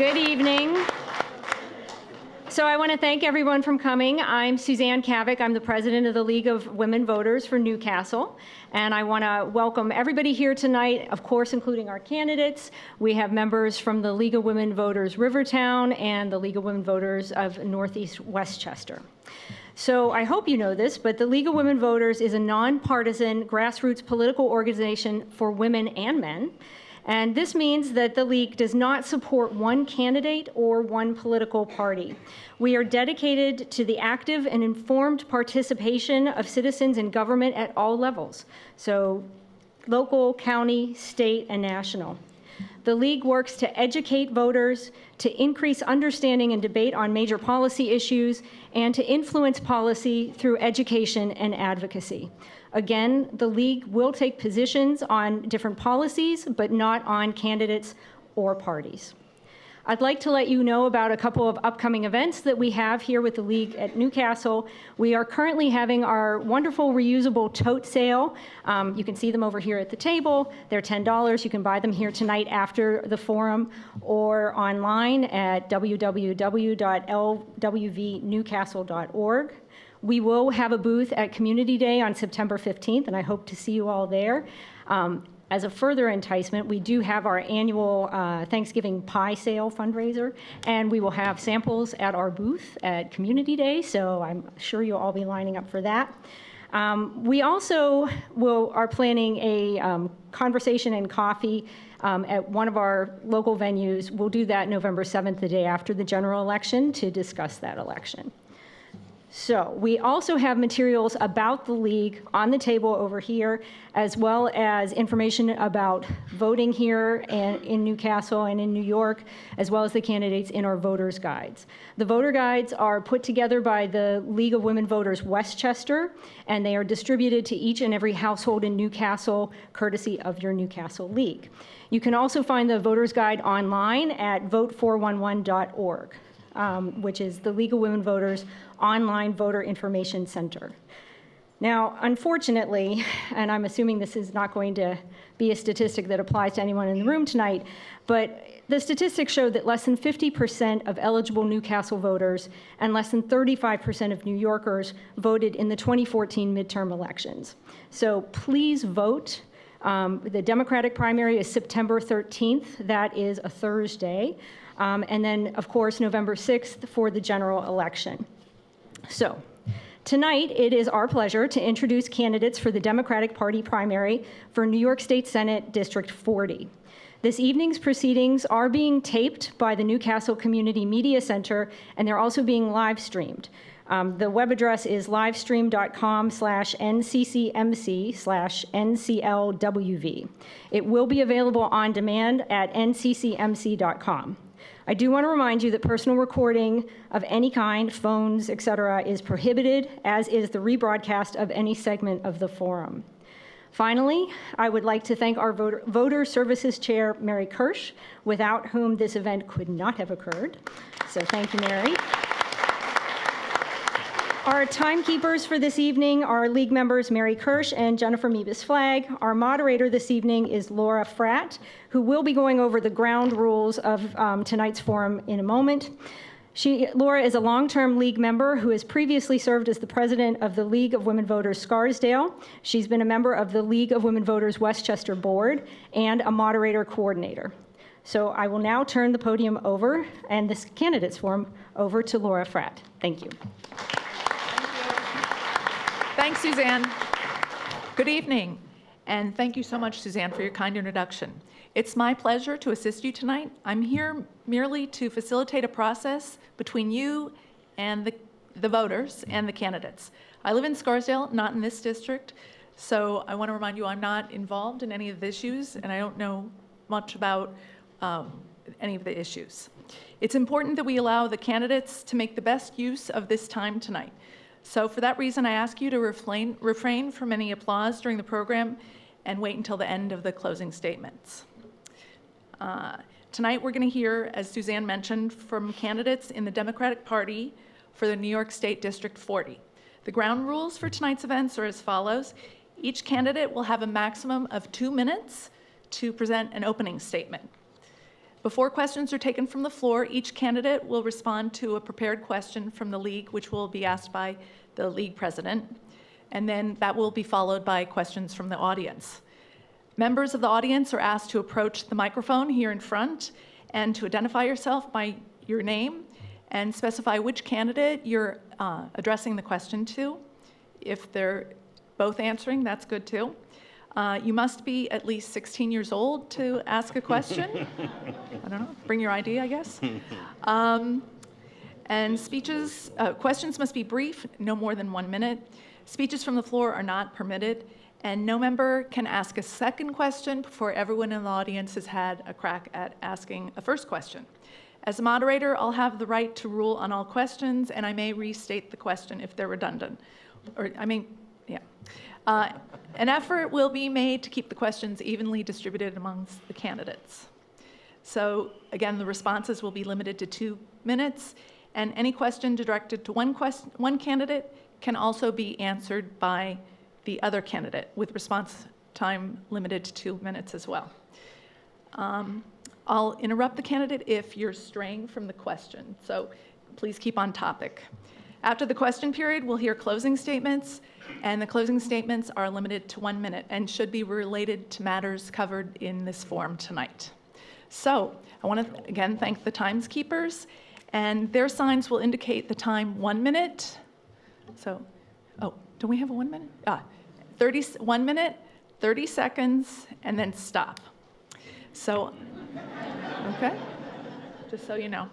Good evening. So I want to thank everyone for coming. I'm Suzanne Kavik. I'm the president of the League of Women Voters for Newcastle. And I want to welcome everybody here tonight, of course, including our candidates. We have members from the League of Women Voters Rivertown and the League of Women Voters of Northeast Westchester. So I hope you know this, but the League of Women Voters is a nonpartisan grassroots political organization for women and men. And this means that the League does not support one candidate or one political party. We are dedicated to the active and informed participation of citizens in government at all levels, so local, county, state, and national. The League works to educate voters, to increase understanding and debate on major policy issues, and to influence policy through education and advocacy. Again, the League will take positions on different policies, but not on candidates or parties. I'd like to let you know about a couple of upcoming events that we have here with the League at Newcastle. We are currently having our wonderful reusable tote sale. You can see them over here at the table. They're $10. You can buy them here tonight after the forum or online at www.lwvnewcastle.org. We will have a booth at Community Day on September 15th, and I hope to see you all there. As a further enticement, we do have our annual Thanksgiving pie sale fundraiser, and we will have samples at our booth at Community Day, so I'm sure you'll all be lining up for that. We also are planning a conversation and coffee at one of our local venues. We'll do that November 7th, the day after the general election, to discuss that election. So we also have materials about the League on the table over here, as well as information about voting here in Newcastle and in New York, as well as the candidates in our voters' guides. The voter guides are put together by the League of Women Voters Westchester, and they are distributed to each and every household in Newcastle, courtesy of your Newcastle League. You can also find the voters' guide online at vote411.org. Which is the League of Women Voters Online Voter Information Center. Now, unfortunately, and I'm assuming this is not going to be a statistic that applies to anyone in the room tonight, but the statistics show that less than 50% of eligible Newcastle voters and less than 35% of New Yorkers voted in the 2014 midterm elections. So please vote. The Democratic primary is September 13th. That is a Thursday. And then, of course, November 6th for the general election. So tonight, it is our pleasure to introduce candidates for the Democratic Party primary for New York State Senate District 40. This evening's proceedings are being taped by the Newcastle Community Media Center, and they're also being live streamed. The web address is livestream.com/nccmc/nclwv. It will be available on demand at nccmc.com. I do want to remind you that personal recording of any kind, phones, etc., is prohibited, as is the rebroadcast of any segment of the forum. Finally, I would like to thank our Voter Services Chair, Mary Kirsch, without whom this event could not have occurred. So thank you, Mary. Our timekeepers for this evening are League members Mary Kirsch and Jennifer Meebus-Flagg. Our moderator this evening is Laura Fratt, who will be going over the ground rules of tonight's forum in a moment. Laura is a long-term League member who has previously served as the president of the League of Women Voters Scarsdale. She's been a member of the League of Women Voters Westchester Board and a moderator coordinator. So I will now turn the podium over and this candidates forum over to Laura Fratt. Thank you. Thanks, Suzanne. Good evening, and thank you so much, Suzanne, for your kind introduction. It's my pleasure to assist you tonight. I'm here merely to facilitate a process between you and the voters and the candidates. I live in Scarsdale, not in this district, so I want to remind you I'm not involved in any of the issues, and I don't know much about any of the issues. It's important that we allow the candidates to make the best use of this time tonight. So for that reason, I ask you to refrain from any applause during the program and wait until the end of the closing statements. Tonight, we're going to hear, as Suzanne mentioned, from candidates in the Democratic Party for the New York State District 40. The ground rules for tonight's events are as follows. Each candidate will have a maximum of 2 minutes to present an opening statement. Before questions are taken from the floor, each candidate will respond to a prepared question from the league, which will be asked by the league president, and then that will be followed by questions from the audience. Members of the audience are asked to approach the microphone here in front and to identify yourself by your name and specify which candidate you're addressing the question to. If they're both answering, that's good too. You must be at least 16 years old to ask a question. I don't know, bring your ID, I guess. And questions must be brief, no more than 1 minute. Speeches from the floor are not permitted, and no member can ask a second question before everyone in the audience has had a crack at asking a first question. As a moderator, I'll have the right to rule on all questions, and I may restate the question if they're redundant. An effort will be made to keep the questions evenly distributed amongst the candidates. So again, the responses will be limited to 2 minutes, and any question directed to one candidate can also be answered by the other candidate, with response time limited to 2 minutes as well. I'll interrupt the candidate if you're straying from the question, so please keep on topic. After the question period, we'll hear closing statements, and the closing statements are limited to 1 minute and should be related to matters covered in this forum tonight. So I want to again thank the timekeepers, and their signs will indicate the time 1 minute. So, don't we have a 1 minute? 1 minute, 30 seconds, and then stop. So, okay, just so you know.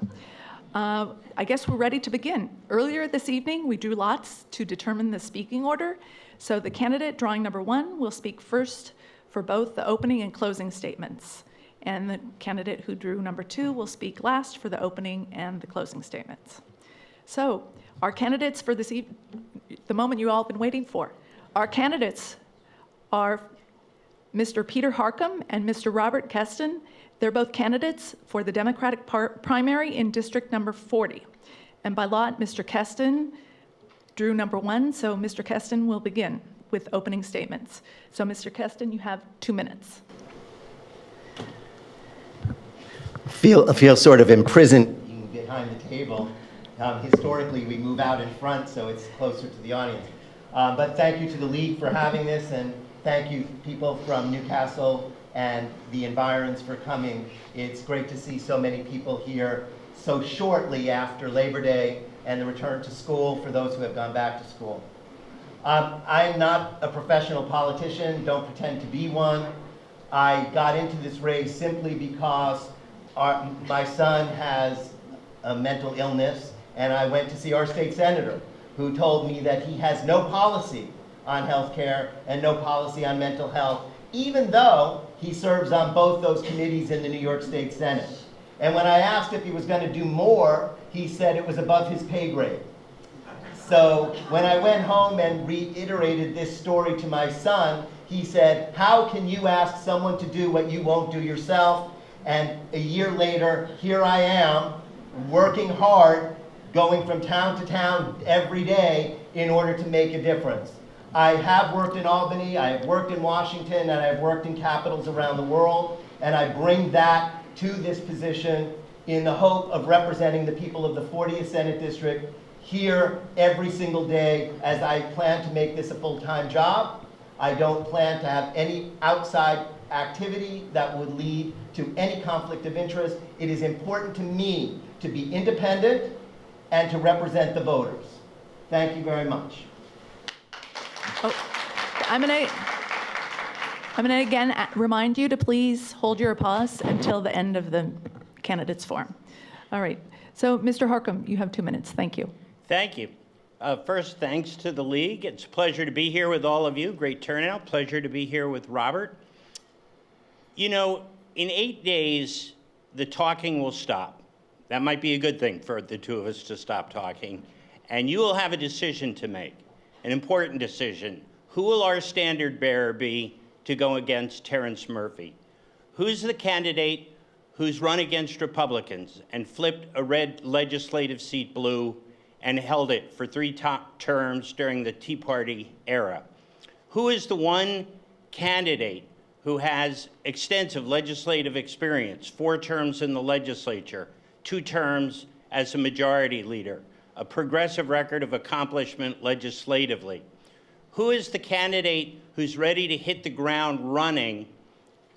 I guess we're ready to begin. Earlier this evening, we drew lots to determine the speaking order. So the candidate drawing number 1 will speak first for both the opening and closing statements. And the candidate who drew number 2 will speak last for the opening and the closing statements. So our candidates for this evening, the moment you all have been waiting for. Our candidates are Mr. Peter Harcum and Mr. Robert Keston. They're both candidates for the Democratic primary in District number 40. And by lot, Mr. Keston drew number 1, so Mr. Keston will begin with opening statements. So Mr. Keston, you have 2 minutes. I feel sort of imprisoned behind the table. Historically, we move out in front, so it's closer to the audience. But thank you to the league for having this, and thank you people from Newcastle and the environs for coming. It's great to see so many people here so shortly after Labor Day and the return to school for those who have gone back to school. I'm not a professional politician, don't pretend to be one. I got into this race simply because my son has a mental illness, and I went to see our state senator, who told me that he has no policy on health care and no policy on mental health, even though he serves on both those committees in the New York State Senate. And when I asked if he was going to do more, he said it was above his pay grade. So when I went home and reiterated this story to my son, he said, "How can you ask someone to do what you won't do yourself?" And a year later, here I am, working hard, going from town to town every day in order to make a difference. I have worked in Albany, I have worked in Washington, and I've worked in capitals around the world, and I bring that to this position in the hope of representing the people of the 40th Senate District here every single day, as I plan to make this a full-time job. I don't plan to have any outside activity that would lead to any conflict of interest. It is important to me to be independent and to represent the voters. Thank you very much. I'm going to again remind you to please hold your applause until the end of the candidates forum. All right. So, Mr. Harcum, you have 2 minutes. Thank you. Thank you. First, thanks to the league. It's a pleasure to be here with all of you. Great turnout. Pleasure to be here with Robert. You know, in 8 days, the talking will stop. That might be a good thing for the two of us to stop talking. And you will have a decision to make, an important decision. Who will our standard bearer be to go against Terrence Murphy? Who's the candidate who's run against Republicans and flipped a red legislative seat blue and held it for 3 terms during the Tea Party era? Who is the one candidate who has extensive legislative experience, 4 terms in the legislature, 2 terms as a majority leader, a progressive record of accomplishment legislatively. Who is the candidate who's ready to hit the ground running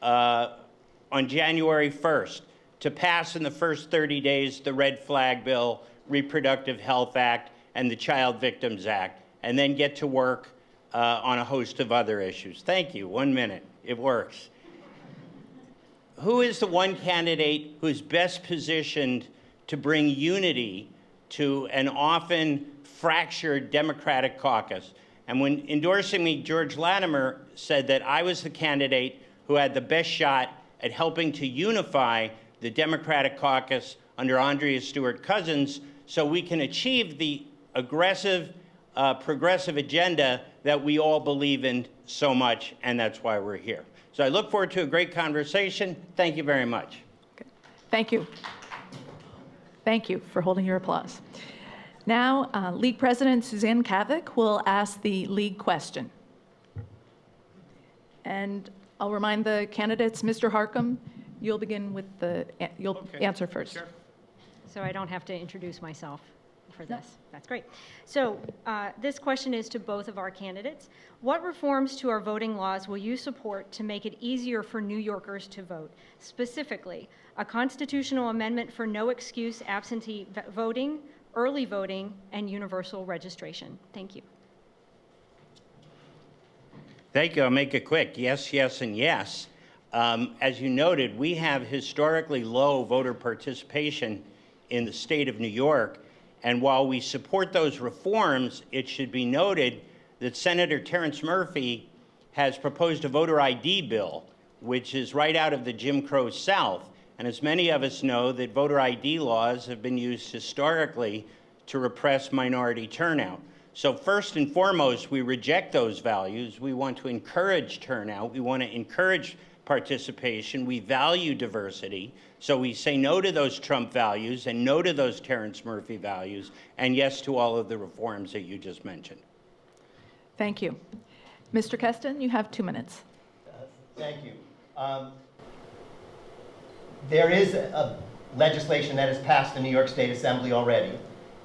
on January 1st to pass in the first 30 days the Red Flag Bill, Reproductive Health Act, and the Child Victims Act, and then get to work on a host of other issues? Thank you. 1 minute. It works. Who is the one candidate who's best positioned to bring unity to an often fractured Democratic caucus? And when endorsing me, George Latimer said that I was the candidate who had the best shot at helping to unify the Democratic caucus under Andrea Stewart Cousins so we can achieve the aggressive, progressive agenda that we all believe in so much, and that's why we're here. So I look forward to a great conversation. Thank you very much. Okay. Thank you. Thank you for holding your applause. Now, League President Suzanne Kavik will ask the League question. And I'll remind the candidates, Mr. Harcum, you'll begin with you'll answer first. Sure. So I don't have to introduce myself for this. That's great. So this question is to both of our candidates. What reforms to our voting laws will you support to make it easier for New Yorkers to vote? Specifically, a constitutional amendment for no excuse absentee voting, early voting, and universal registration. Thank you. Thank you. I'll make it quick. Yes, yes, and yes. As you noted, we have historically low voter participation in the state of New York. And while we support those reforms, it should be noted that Senator Terrence Murphy has proposed a voter ID bill, which is right out of the Jim Crow South. And as many of us know, that voter ID laws have been used historically to repress minority turnout. So first and foremost, we reject those values. We want to encourage turnout. We want to encourage participation. We value diversity. So we say no to those Trump values and no to those Terrence Murphy values, and yes to all of the reforms that you just mentioned. Thank you. Mr. Keston, you have 2 minutes. Thank you. There is a legislation that has passed the New York State Assembly already.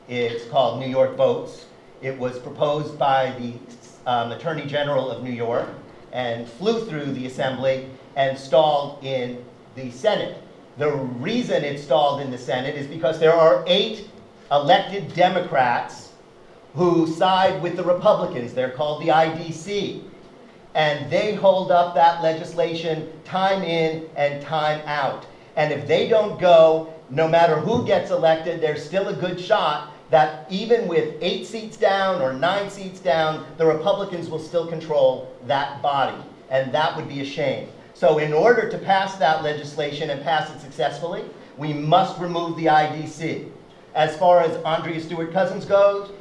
It's called New York Votes. It was proposed by the Attorney General of New York and flew through the Assembly and stalled in the Senate. The reason it stalled in the Senate is because there are 8 elected Democrats who side with the Republicans. They're called the IDC. And they hold up that legislation time in and time out. And if they don't go, no matter who gets elected, there's still a good shot that even with 8 seats down or 9 seats down, the Republicans will still control that body. And that would be a shame. So in order to pass that legislation and pass it successfully, we must remove the IDC. As far as Andrea Stewart Cousins goes,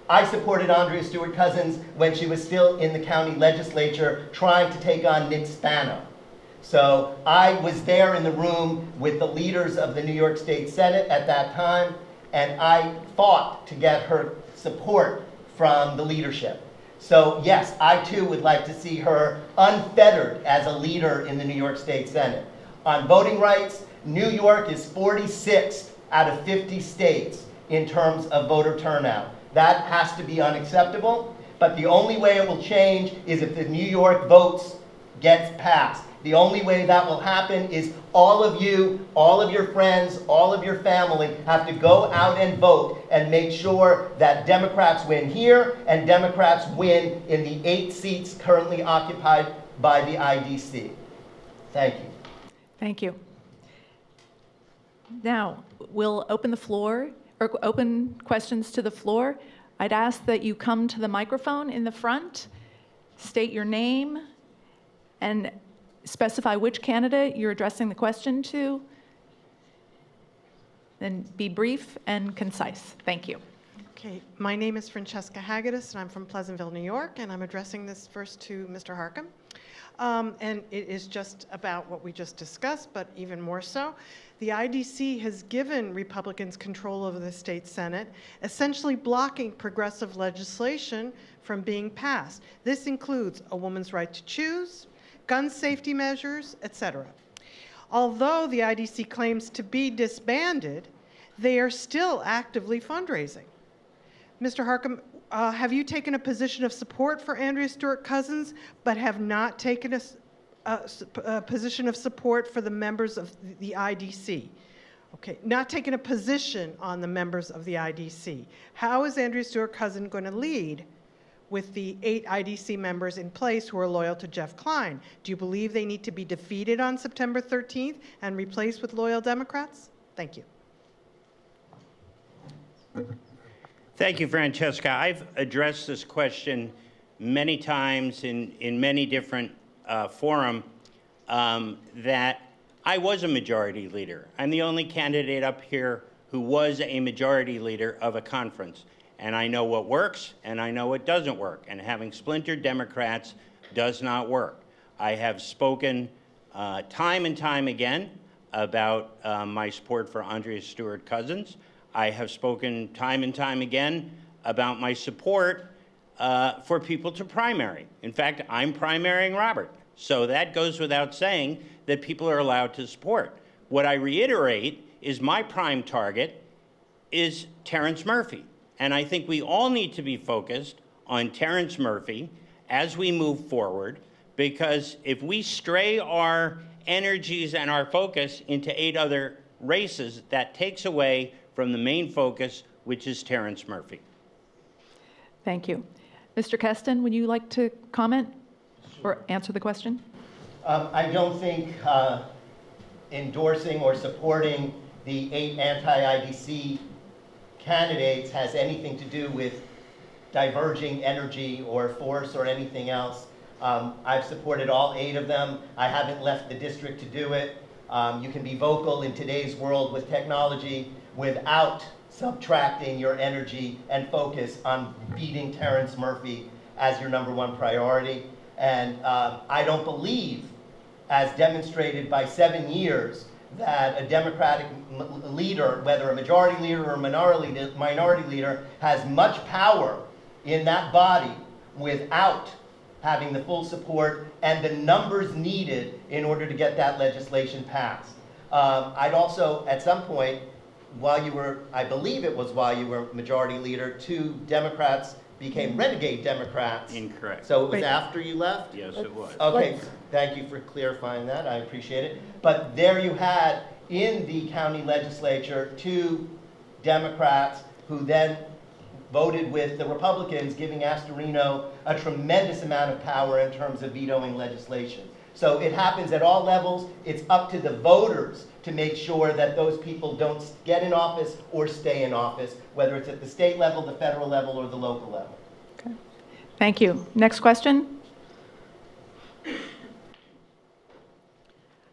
I supported Andrea Stewart Cousins when she was still in the county legislature trying to take on Nick Spano. So I was there in the room with the leaders of the New York State Senate at that time, and I fought to get her support from the leadership. So yes, I too would like to see her unfettered as a leader in the New York State Senate. On voting rights, New York is 46th out of 50 states in terms of voter turnout. That has to be unacceptable, but the only way it will change is if the New York Votes gets passed. The only way that will happen is all of you, all of your friends, all of your family have to go out and vote and make sure that Democrats win here and Democrats win in the 8 seats currently occupied by the IDC. Thank you. Thank you. Now, we'll open the floor, or open questions to the floor. I'd ask that you come to the microphone in the front, state your name, and specify which candidate you're addressing the question to. Then be brief and concise. Thank you. Okay, my name is Francesca Hagedis, and I'm from Pleasantville, New York, and I'm addressing this first to Mr. Harcum. And it is just about what we just discussed, but even more so. The IDC has given Republicans control over the state Senate, essentially blocking progressive legislation from being passed. This includes a woman's right to choose, gun safety measures, etc. Although the IDC claims to be disbanded, they are still actively fundraising. Mr. Harcum, have you taken a position of support for Andrea Stewart Cousins, but have not taken a position of support for the members of the IDC? Okay, not taking a position on the members of the IDC. How is Andrea Stewart Cousins going to lead with the 8 IDC members in place who are loyal to Jeff Klein? Do you believe they need to be defeated on September 13th and replaced with loyal Democrats? Thank you. Thank you, Francesca. I've addressed this question many times in many different forums that I was a majority leader. I'm the only candidate up here who was a majority leader of a conference. And I know what works and I know what doesn't work. And having splintered Democrats does not work. I have spoken time and time again about my support for Andrea Stewart Cousins. I have spoken time and time again about my support for people to primary. In fact, I'm primarying Robert. So that goes without saying that people are allowed to support. What I reiterate is my prime target is Terrence Murphy. And I think we all need to be focused on Terrence Murphy as we move forward, because if we stray our energies and our focus into 8 other races, that takes away from the main focus, which is Terrence Murphy. Thank you. Mr. Keston, would you like to comment or answer the question? I don't think endorsing or supporting the 8 anti-IDC candidates has anything to do with diverging energy or force or anything else. I've supported all 8 of them. I haven't left the district to do it. You can be vocal in today's world with technology without subtracting your energy and focus on beating Terrence Murphy as your #1 priority. And I don't believe, as demonstrated by 7 years, that a Democratic leader, whether a majority leader or a minority leader, has much power in that body without having the full support and the numbers needed in order to get that legislation passed. I'd also, at some point, while you were, I believe it was while you were majority leader, 2 Democrats became renegade Democrats. Incorrect. So it was Wait. after you left? Yes, it was. Okay, thank you for clarifying that. I appreciate it. But there you had in the county legislature 2 Democrats who then voted with the Republicans, giving Astorino a tremendous amount of power in terms of vetoing legislation. So it happens at all levels. It's up to the voters to make sure that those people don't get in office or stay in office, whether it's at the state level, the federal level, or the local level. Okay. Thank you. Next question.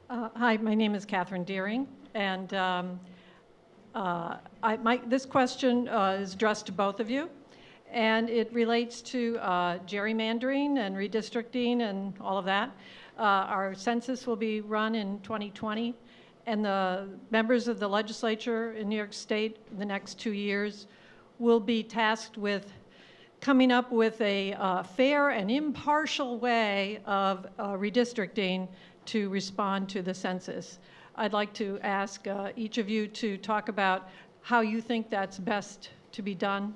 Hi, my name is Catherine Deering, and this question is addressed to both of you, and it relates to gerrymandering and redistricting and all of that. Our census will be run in 2020, and the members of the legislature in New York State in the next 2 years will be tasked with coming up with a fair and impartial way of redistricting to respond to the census. I'd like to ask each of you to talk about how you think that's best to be done.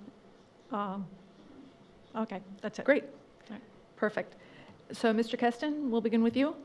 Okay, that's it. Great. Right. Perfect. So, Mr. Keston, we'll begin with you.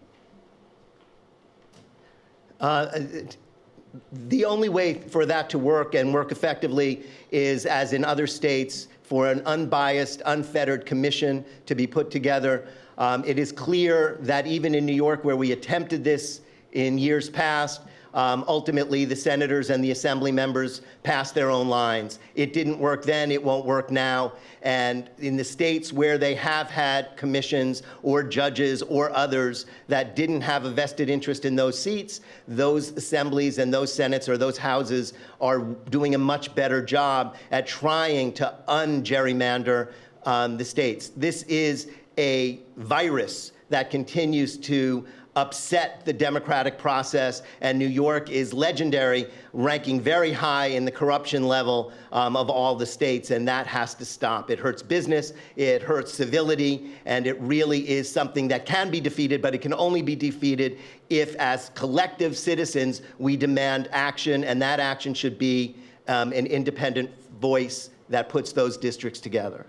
The only way for that to work and work effectively is, as in other states, for an unbiased, unfettered commission to be put together. It is clear that even in New York, where we attempted this in years past, ultimately the senators and the assembly members passed their own lines. It didn't work then, it won't work now. And in the states where they have had commissions or judges or others that didn't have a vested interest in those seats, those assemblies and those senates or those houses are doing a much better job at trying to un-gerrymander the states. This is a virus that continues to upset the democratic process, and New York is legendary, ranking very high in the corruption level of all the states, and that has to stop. It hurts business, it hurts civility, and it really is something that can be defeated, but it can only be defeated if, as collective citizens, we demand action, and that action should be an independent voice that puts those districts together.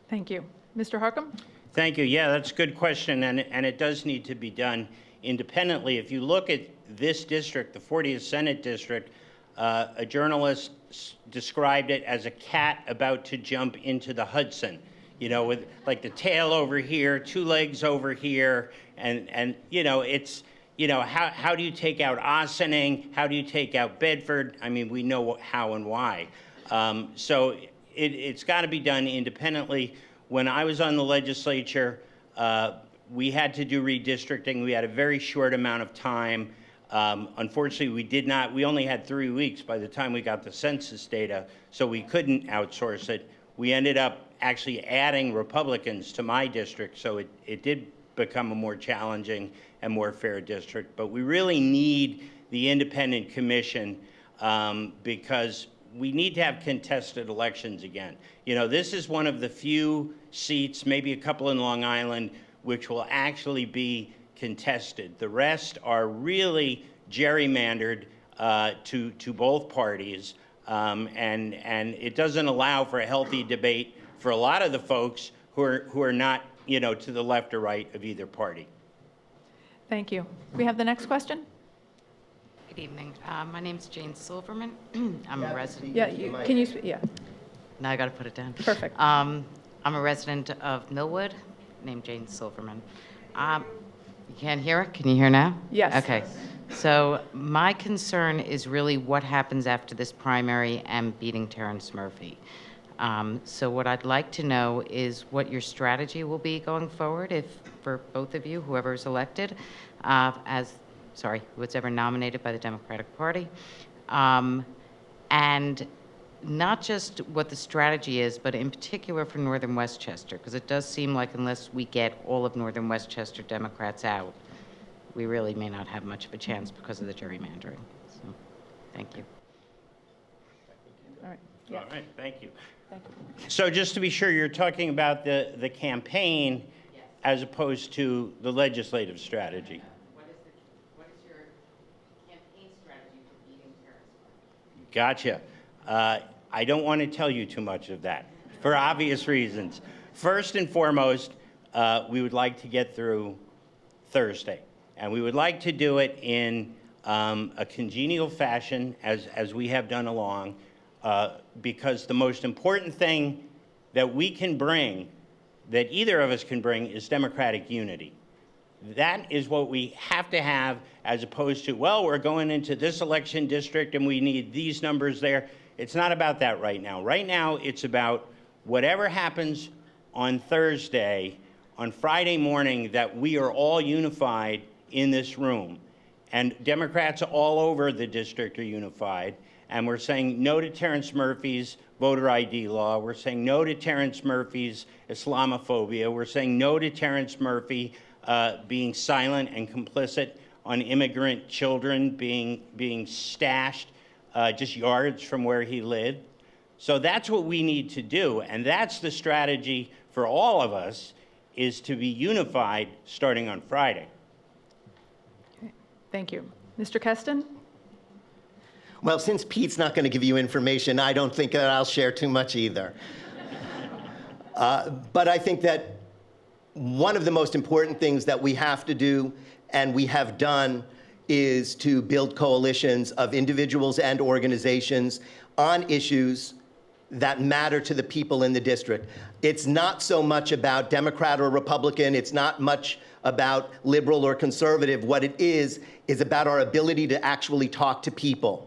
Thank you. Mr. Harcum? Thank you. Yeah, that's a good question, and it does need to be done independently. If you look at this district, the 40th Senate District, a journalist described it as a cat about to jump into the Hudson, you know, with like the tail over here, two legs over here, and you know, it's, you know, how do you take out Ossining? How do you take out Bedford? I mean, we know how and why. So it's got to be done independently. When I was on the legislature, we had to do redistricting. We had a very short amount of time. Unfortunately, we only had 3 weeks by the time we got the census data, so we couldn't outsource it. We ended up actually adding Republicans to my district, so it did become a more challenging and more fair district. But we really need the independent commission because we need to have contested elections again. You know, this is one of the few seats, maybe a couple in Long Island, which will actually be contested. The rest are really gerrymandered to both parties, and it doesn't allow for a healthy debate for a lot of the folks who are not, you know, to the left or right of either party. Thank you. We have the next question? Good evening. My name's Jane Silverman. I'm a resident. Yeah, can you, yeah, Now I got to put it down. perfect. I'm a resident of Millwood, named Jane Silverman. You can't hear it? Can you hear now? Yes. Okay. So my concern is really what happens after this primary and beating Terrence Murphy. So what I'd like to know is what your strategy will be going forward for both of you, whoever is elected, who's ever nominated by the Democratic Party. And not just what the strategy is, but in particular for Northern Westchester, because it does seem like unless we get all of Northern Westchester Democrats out, we really may not have much of a chance because of the gerrymandering. So, thank you. All right. Yeah. All right, thank you. Thank you. So just to be sure, you're talking about the campaign as opposed to the legislative strategy. What is your campaign strategy for beating Terrence? Gotcha. I don't want to tell you too much of that for obvious reasons. First and foremost, we would like to get through Thursday, and we would like to do it in a congenial fashion as we have done along, because the most important thing that we can bring, that either of us can bring, is democratic unity. That is what we have to have, as opposed to, well, we're going into this election district and we need these numbers there. It's not about that right now. Right now, it's about whatever happens on Thursday, on Friday morning, that we are all unified in this room. And Democrats all over the district are unified. And we're saying no to Terrence Murphy's voter ID law. We're saying no to Terrence Murphy's Islamophobia. We're saying no to Terrence Murphy being silent and complicit on immigrant children being stashed just yards from where he lived. So that's what we need to do, and that's the strategy for all of us, is to be unified starting on Friday. Okay. Thank you. Mr. Keston? Well, since Pete's not going to give you information, I don't think that I'll share too much either. But I think that one of the most important things that we have to do, and we have done, is to build coalitions of individuals and organizations on issues that matter to the people in the district. It's not so much about Democrat or Republican. It's not much about liberal or conservative. What it is about our ability to actually talk to people.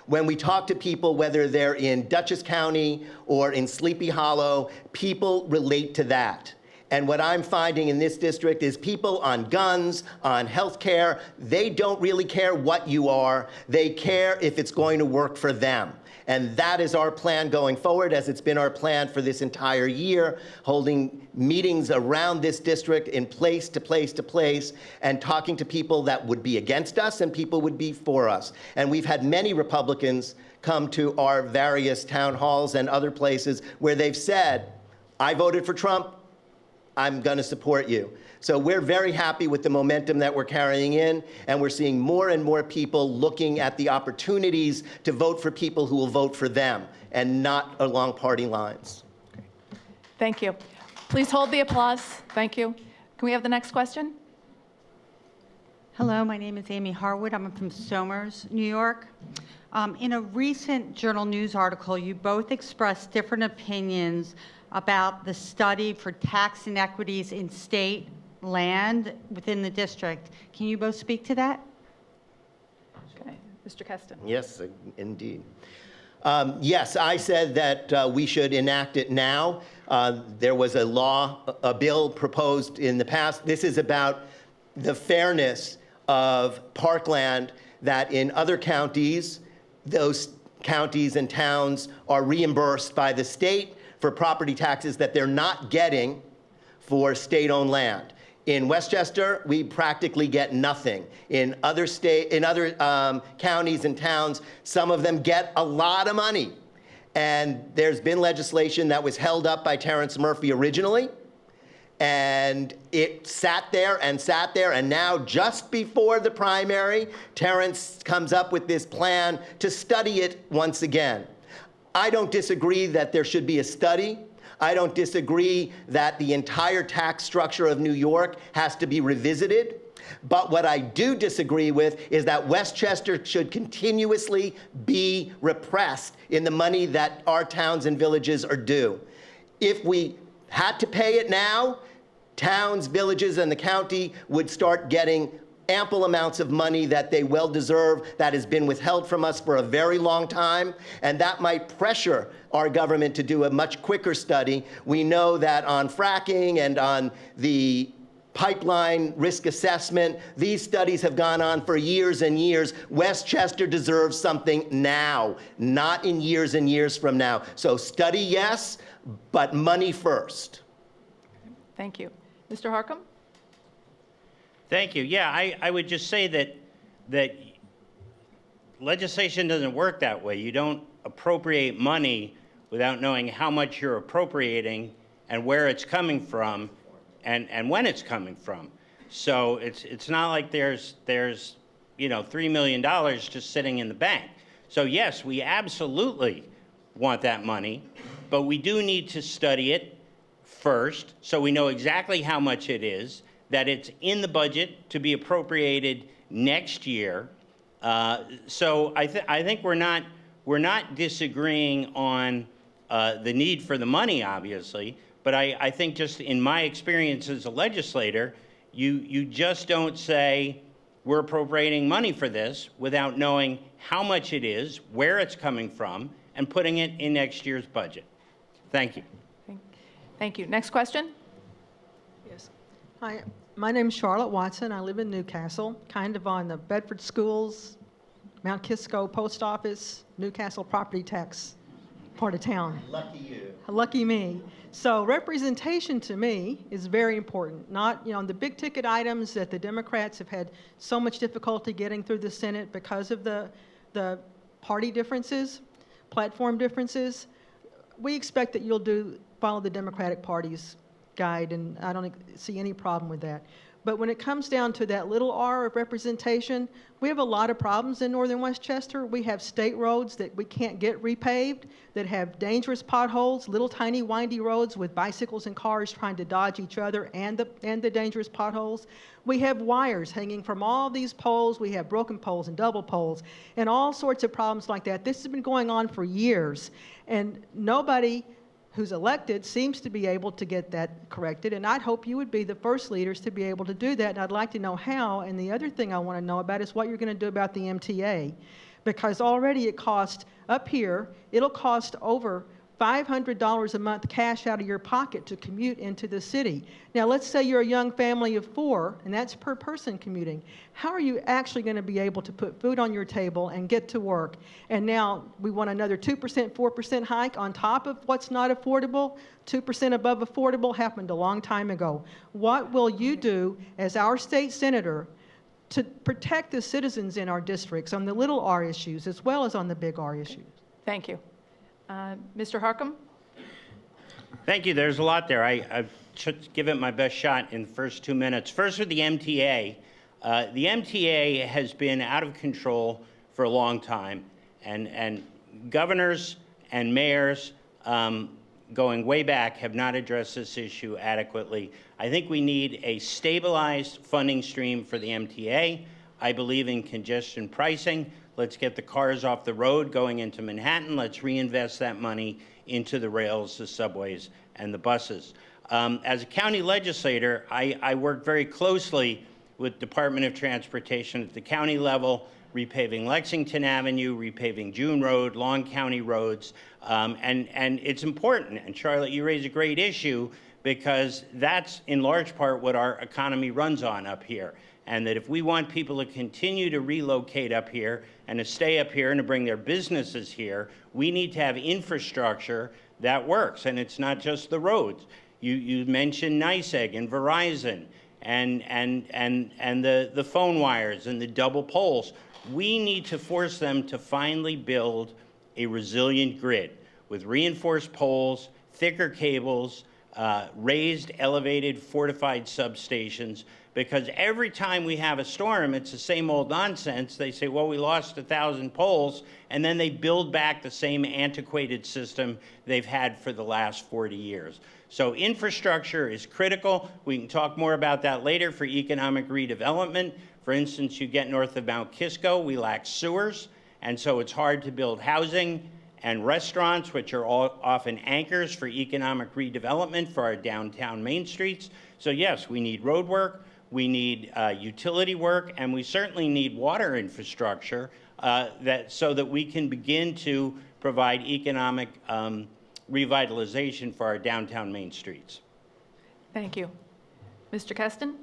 When we talk to people, whether they're in Dutchess County or in Sleepy Hollow, people relate to that. And what I'm finding in this district is people on guns, on health care, they don't really care what you are. They care if it's going to work for them. And that is our plan going forward, as it's been our plan for this entire year, holding meetings around this district in place to place to place and talking to people that would be against us and people would be for us. And we've had many Republicans come to our various town halls and other places where they've said, I voted for Trump, I'm going to support you. So we're very happy with the momentum that we're carrying in, and we're seeing more and more people looking at the opportunities to vote for people who will vote for them and not along party lines. Thank you. Please hold the applause. Thank you. Can we have the next question? Hello, my name is Amy Harwood. I'm from Somers, New York. In a recent Journal News article, you both expressed different opinions about the study for tax inequities in state land within the district. Can you both speak to that? Okay. Mr. Keston. Yes, indeed. Yes, I said that we should enact it now. There was a bill proposed in the past. This is about the fairness of parkland, that in other counties, those counties and towns are reimbursed by the state for property taxes that they're not getting for state-owned land. In Westchester, we practically get nothing. In other counties and towns, some of them get a lot of money. And there's been legislation that was held up by Terrence Murphy originally, and it sat there, and now just before the primary, Terrence comes up with this plan to study it once again. I don't disagree that there should be a study. I don't disagree that the entire tax structure of New York has to be revisited. But what I do disagree with is that Westchester should continuously be repressed in the money that our towns and villages are due. If we had to pay it now, towns, villages, and the county would start getting ample amounts of money that they well deserve, that has been withheld from us for a very long time, and that might pressure our government to do a much quicker study. We know that on fracking and on the pipeline risk assessment, these studies have gone on for years and years. Westchester deserves something now, not in years and years from now. So study, yes, but money first. Thank you. Mr. Harcum? Thank you. Yeah, I would just say that legislation doesn't work that way. You don't appropriate money without knowing how much you're appropriating and where it's coming from and when it's coming from. So it's not like there's $3 million just sitting in the bank. So yes, we absolutely want that money, but we do need to study it first so we know exactly how much it is, that it's in the budget to be appropriated next year. So I think we're not disagreeing on the need for the money, obviously, but I think just in my experience as a legislator, you just don't say we're appropriating money for this without knowing how much it is, where it's coming from, and putting it in next year's budget. Thank you. Thank you. Next question? Yes. Hi, my name is Charlotte Watson. I live in Newcastle, kind of on the Bedford Schools, Mount Kisco Post Office, Newcastle property tax part of town. Lucky you. Lucky me. So representation to me is very important. Not, the big ticket items that the Democrats have had so much difficulty getting through the Senate because of the party differences, platform differences. We expect that you'll follow the Democratic Party's guide, and I don't see any problem with that. But when it comes down to that little r of representation, we have a lot of problems in northern Westchester. We have state roads that we can't get repaved, that have dangerous potholes, little tiny windy roads with bicycles and cars trying to dodge each other and the dangerous potholes. We have wires hanging from all these poles. We have broken poles and double poles and all sorts of problems like that. This has been going on for years, and nobody who's elected seems to be able to get that corrected, and I'd hope you would be the first leaders to be able to do that, and I'd like to know how. And the other thing I want to know about is what you're going to do about the MTA, because already it cost up here, it'll cost over $500 a month cash out of your pocket to commute into the city. Now, let's say you're a young family of 4, and that's per person commuting. How are you actually going to be able to put food on your table and get to work? And now we want another 2%, 4% hike on top of what's not affordable. 2% above affordable happened a long time ago. What will you do as our state senator to protect the citizens in our districts on the little r issues as well as on the big R issues? Thank you. Mr. Harcum? Thank you. There's a lot there. I should give it my best shot in the first 2 minutes. First with the MTA. The MTA has been out of control for a long time, and governors and mayors going way back have not addressed this issue adequately. I think we need a stabilized funding stream for the MTA. I believe in congestion pricing. Let's get the cars off the road going into Manhattan. Let's reinvest that money into the rails, the subways, and the buses. As a county legislator, I work very closely with Department of Transportation at the county level, repaving Lexington Avenue, repaving June Road, Long County roads, and it's important. And Charlotte, you raise a great issue because that's in large part what our economy runs on up here. And that if we want people to continue to relocate up here and to stay up here and to bring their businesses here, we need to have infrastructure that works. And it's not just the roads. You mentioned NYSEG and Verizon and the phone wires and the double poles. We need to force them to finally build a resilient grid with reinforced poles, thicker cables, raised, elevated, fortified substations, because every time we have a storm, it's the same old nonsense. They say, well, we lost 1,000 poles, and then they build back the same antiquated system they've had for the last 40 years. So infrastructure is critical. We can talk more about that later for economic redevelopment. For instance, you get north of Mount Kisco, we lack sewers, and so it's hard to build housing and restaurants, which are often anchors for economic redevelopment for our downtown main streets. So yes, we need road work, we need utility work, and we certainly need water infrastructure so that we can begin to provide economic revitalization for our downtown main streets. Thank you. Mr. Keston?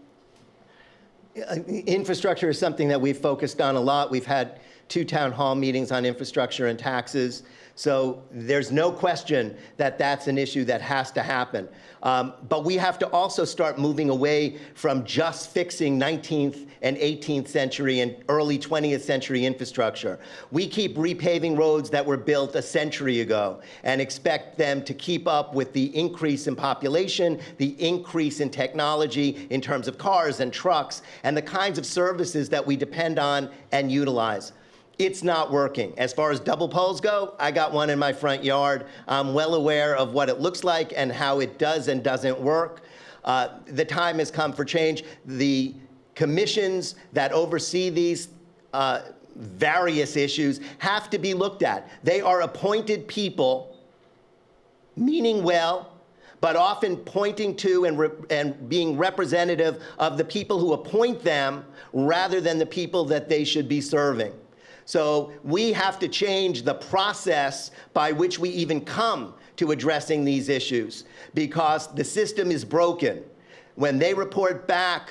Infrastructure is something that we've focused on a lot. We've had 2 town hall meetings on infrastructure and taxes. So there's no question that that's an issue that has to happen. But we have to also start moving away from just fixing 19th and 18th century and early 20th century infrastructure. We keep repaving roads that were built a century ago and expect them to keep up with the increase in population, the increase in technology in terms of cars and trucks, and the kinds of services that we depend on and utilize. It's not working. As far as double poles go, I got one in my front yard. I'm well aware of what it looks like and how it does and doesn't work. The time has come for change. The commissions that oversee these various issues have to be looked at. They are appointed people, meaning well, but often pointing to and being representative of the people who appoint them rather than the people that they should be serving. So we have to change the process by which we even come to addressing these issues because the system is broken. When they report back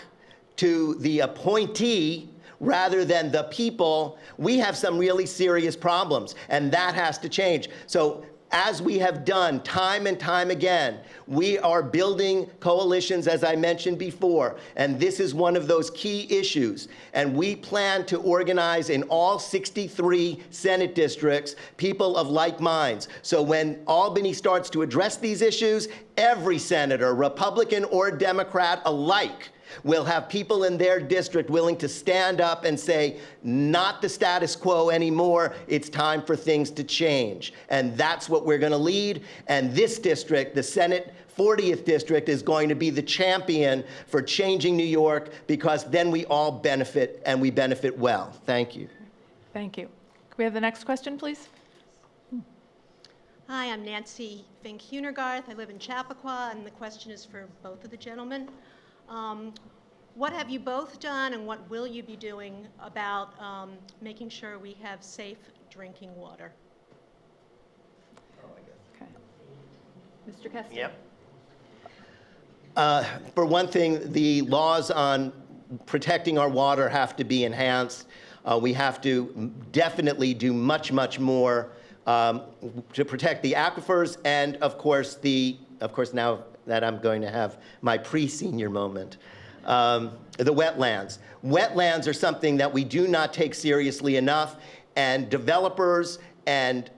to the appointee rather than the people, we have some really serious problems, and that has to change. So as we have done time and time again, we are building coalitions, as I mentioned before, and this is one of those key issues. And we plan to organize in all 63 Senate districts people of like minds. So when Albany starts to address these issues, every senator, Republican or Democrat alike, will have people in their district willing to stand up and say, not the status quo anymore, it's time for things to change. And that's what we're going to lead. And this district, the Senate 40th district, is going to be the champion for changing New York because then we all benefit and we benefit well. Thank you. Thank you. Can we have the next question, please? Hi, I'm Nancy Fink-Hunergarth. I live in Chappaqua, and the question is for both of the gentlemen. What have you both done and what will you be doing about making sure we have safe drinking water? Okay. Mr. Kester? Yep. For one thing, the laws on protecting our water have to be enhanced. We have to definitely do much, much more to protect the aquifers and, of course, now that I'm going to have my pre-senior moment, the wetlands. Wetlands are something that we do not take seriously enough, and developers and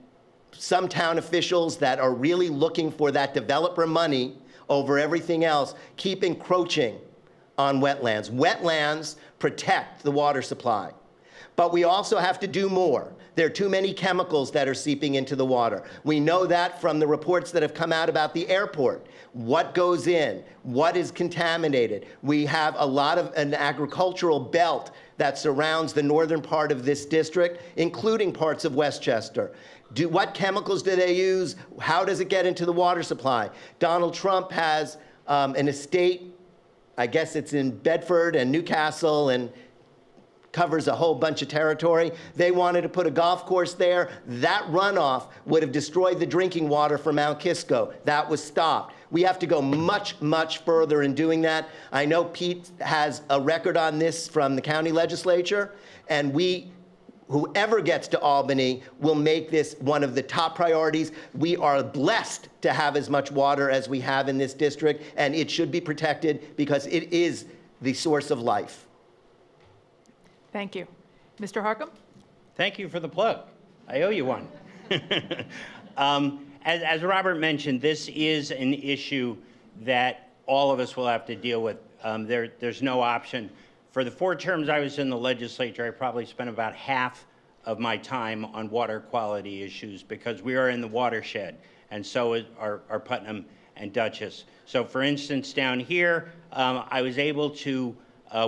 some town officials that are really looking for that developer money over everything else keep encroaching on wetlands. Wetlands protect the water supply. But we also have to do more. There are too many chemicals that are seeping into the water. We know that from the reports that have come out about the airport. What goes in? What is contaminated? We have a lot of an agricultural belt that surrounds the northern part of this district, including parts of Westchester. What chemicals do they use? How does it get into the water supply? Donald Trump has an estate, I guess it's in Bedford and Newcastle, and covers a whole bunch of territory. They wanted to put a golf course there. That runoff would have destroyed the drinking water for Mount Kisco. That was stopped. We have to go much, much further in doing that. I know Pete has a record on this from the county legislature, and whoever gets to Albany will make this one of the top priorities. We are blessed to have as much water as we have in this district, and it should be protected because it is the source of life. Thank you. Mr. Harcum? Thank you for the plug. I owe you one. As Robert mentioned, this is an issue that all of us will have to deal with. There's no option. For the 4 terms I was in the legislature, I probably spent about half of my time on water quality issues because we are in the watershed, and so are Putnam and Dutchess. So for instance, down here, I was able to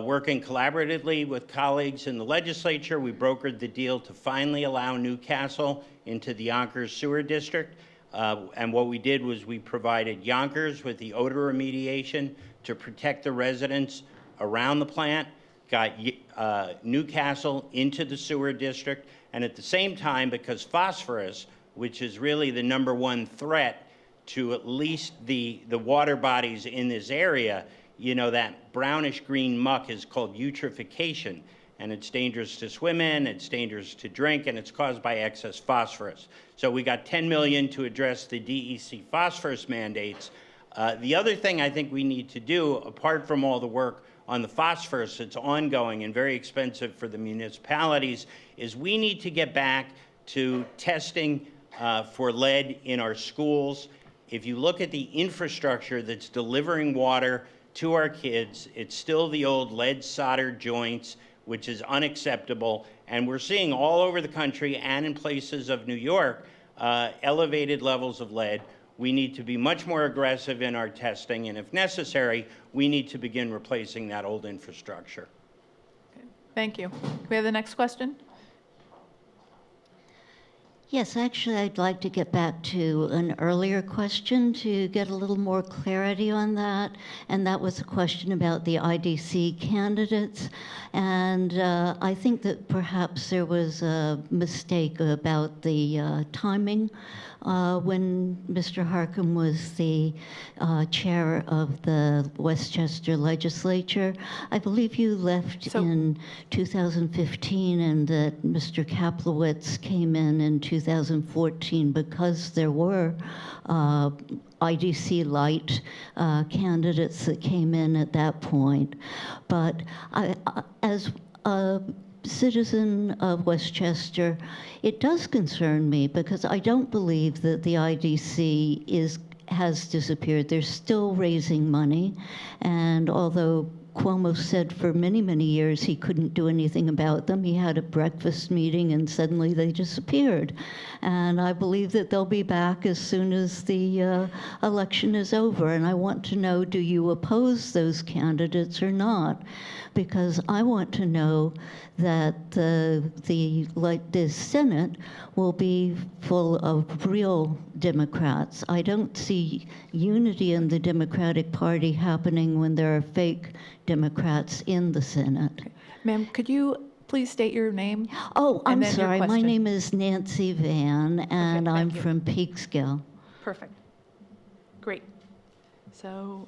working collaboratively with colleagues in the legislature, we brokered the deal to finally allow Newcastle into the Yonkers Sewer District. And what we did was we provided Yonkers with the odor remediation to protect the residents around the plant, got Newcastle into the sewer district, and at the same time, because phosphorus, which is really the #1 threat to at least the water bodies in this area, you know, that brownish green muck is called eutrophication, and it's dangerous to swim in, it's dangerous to drink, and it's caused by excess phosphorus. So we got $10 million to address the DEC phosphorus mandates. The other thing I think we need to do, apart from all the work on the phosphorus that's ongoing and very expensive for the municipalities, is we need to get back to testing for lead in our schools. If you look at the infrastructure that's delivering water to our kids, it's still the old lead soldered joints, which is unacceptable. And we're seeing all over the country and in places of New York, elevated levels of lead. We need to be much more aggressive in our testing, and if necessary, we need to begin replacing that old infrastructure. Okay. Thank you. Can we have the next question? Yes, actually, I'd like to get back to an earlier question to get a little more clarity on that. And that was a question about the IDC candidates. And I think that perhaps there was a mistake about the timing. When Mr. Harcum was the chair of the Westchester legislature, I believe you left in 2015, and that Mr. Kaplowitz came in 2014 because there were IDC light candidates that came in at that point. But as a citizen of Westchester, it does concern me because I don't believe that the IDC has disappeared. They're still raising money, and although Cuomo said for many, many years he couldn't do anything about them, he had a breakfast meeting and suddenly they disappeared. And I believe that they'll be back as soon as the election is over. And I want to know, do you oppose those candidates or not? Because I want to know that the Senate will be full of real Democrats. I don't see unity in the Democratic Party happening when there are fake Democrats in the Senate. Okay. Ma'am, could you please state your name? Oh, I'm then your sorry. My question. name is Nancy Van, and Okay, I'm thank you. from Peekskill. Perfect. Great. So,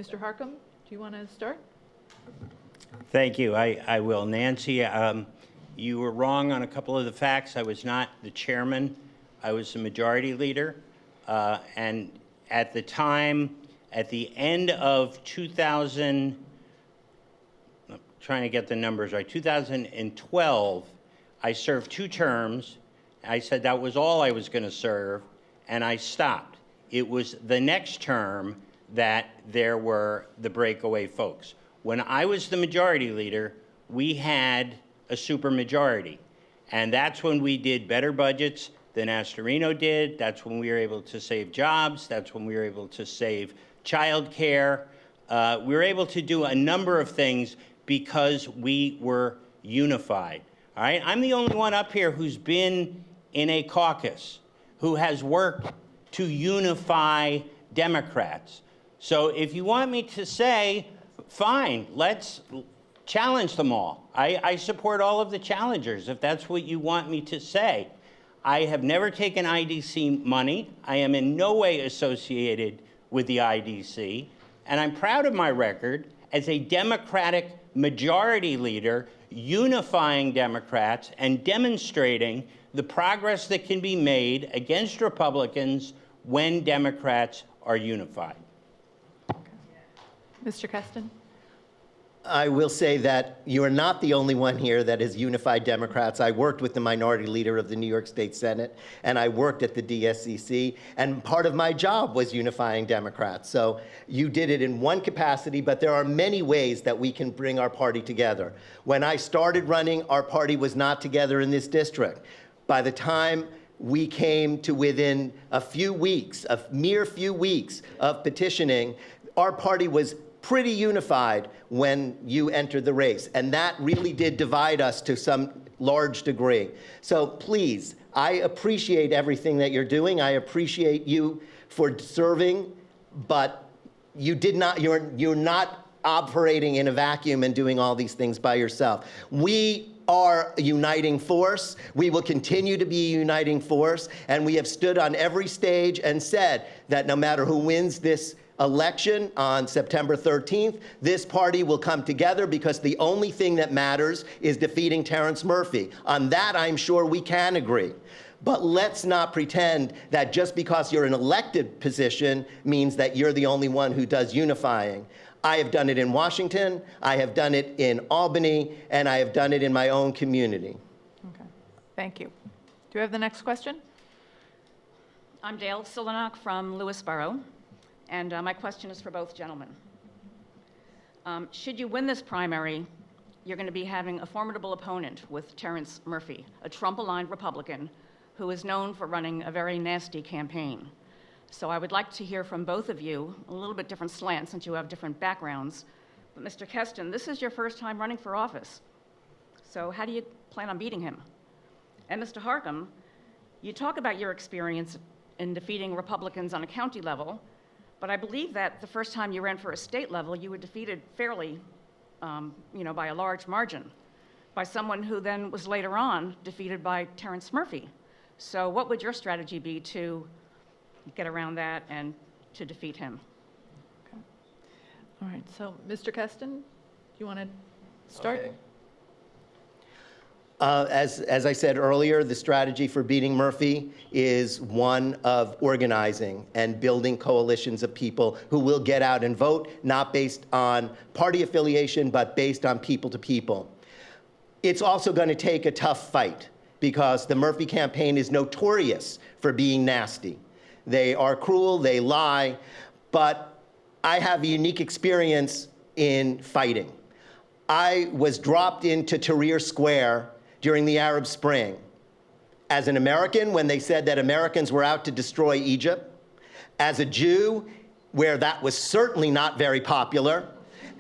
Mr. Harcum, do you want to start? Thank you. I will. Nancy, you were wrong on a couple of the facts. I was not the chairman. I was the majority leader. And at the time, at the end of 2000, I'm trying to get the numbers right, 2012, I served 2 terms. I said that was all I was going to serve, and I stopped. It was the next term that there were the breakaway folks. When I was the majority leader, we had a supermajority, and that's when we did better budgets than Astorino did. That's when we were able to save jobs. That's when we were able to save childcare. We were able to do a number of things because we were unified. All right, I'm the only one up here who's been in a caucus, who has worked to unify Democrats. So if you want me to say, fine, let's challenge them all. I support all of the challengers, if that's what you want me to say. I have never taken IDC money. I am in no way associated with the IDC, and I'm proud of my record as a Democratic majority leader, unifying Democrats and demonstrating the progress that can be made against Republicans when Democrats are unified. Mr. Keston? I will say that you are not the only one here that has unified Democrats. I worked with the minority leader of the New York State Senate, and I worked at the DSCC, and part of my job was unifying Democrats. So you did it in one capacity, but there are many ways that we can bring our party together. When I started running, our party was not together in this district. By the time we came to within a few weeks, a mere few weeks of petitioning, our party was pretty unified when you entered the race. And that really did divide us to some large degree. So please, I appreciate everything that you're doing. I appreciate you for serving, but you're not operating in a vacuum and doing all these things by yourself. We are a uniting force. We will continue to be a uniting force. And we have stood on every stage and said that no matter who wins this election on September 13th, this party will come together because the only thing that matters is defeating Terrence Murphy. On that, I'm sure we can agree. But let's not pretend that just because you're in an elected position means that you're the only one who does unifying. I have done it in Washington, I have done it in Albany, and I have done it in my own community. Okay, thank you. Do we have the next question? I'm Dale Silenok from Lewisboro, and my question is for both gentlemen. Should you win this primary, you're going to be having a formidable opponent with Terrence Murphy, a Trump-aligned Republican who is known for running a very nasty campaign. So I would like to hear from both of you, a little bit different slant since you have different backgrounds. But Mr. Keston, this is your first time running for office. So how do you plan on beating him? And Mr. Harcum, you talk about your experience in defeating Republicans on a county level, but I believe that the first time you ran for a state level, you were defeated fairly, by a large margin, by someone who then was later on defeated by Terrence Murphy. So what would your strategy be to get around that and to defeat him? Okay. All right, so Mr. Keston, do you want to start? Okay. As I said earlier, the strategy for beating Murphy is one of organizing and building coalitions of people who will get out and vote, not based on party affiliation, but based on people to people. It's also going to take a tough fight because the Murphy campaign is notorious for being nasty. They are cruel, they lie, but I have a unique experience in fighting. I was dropped into Tahrir Square during the Arab Spring as an American when they said that Americans were out to destroy Egypt, as a Jew where that was certainly not very popular,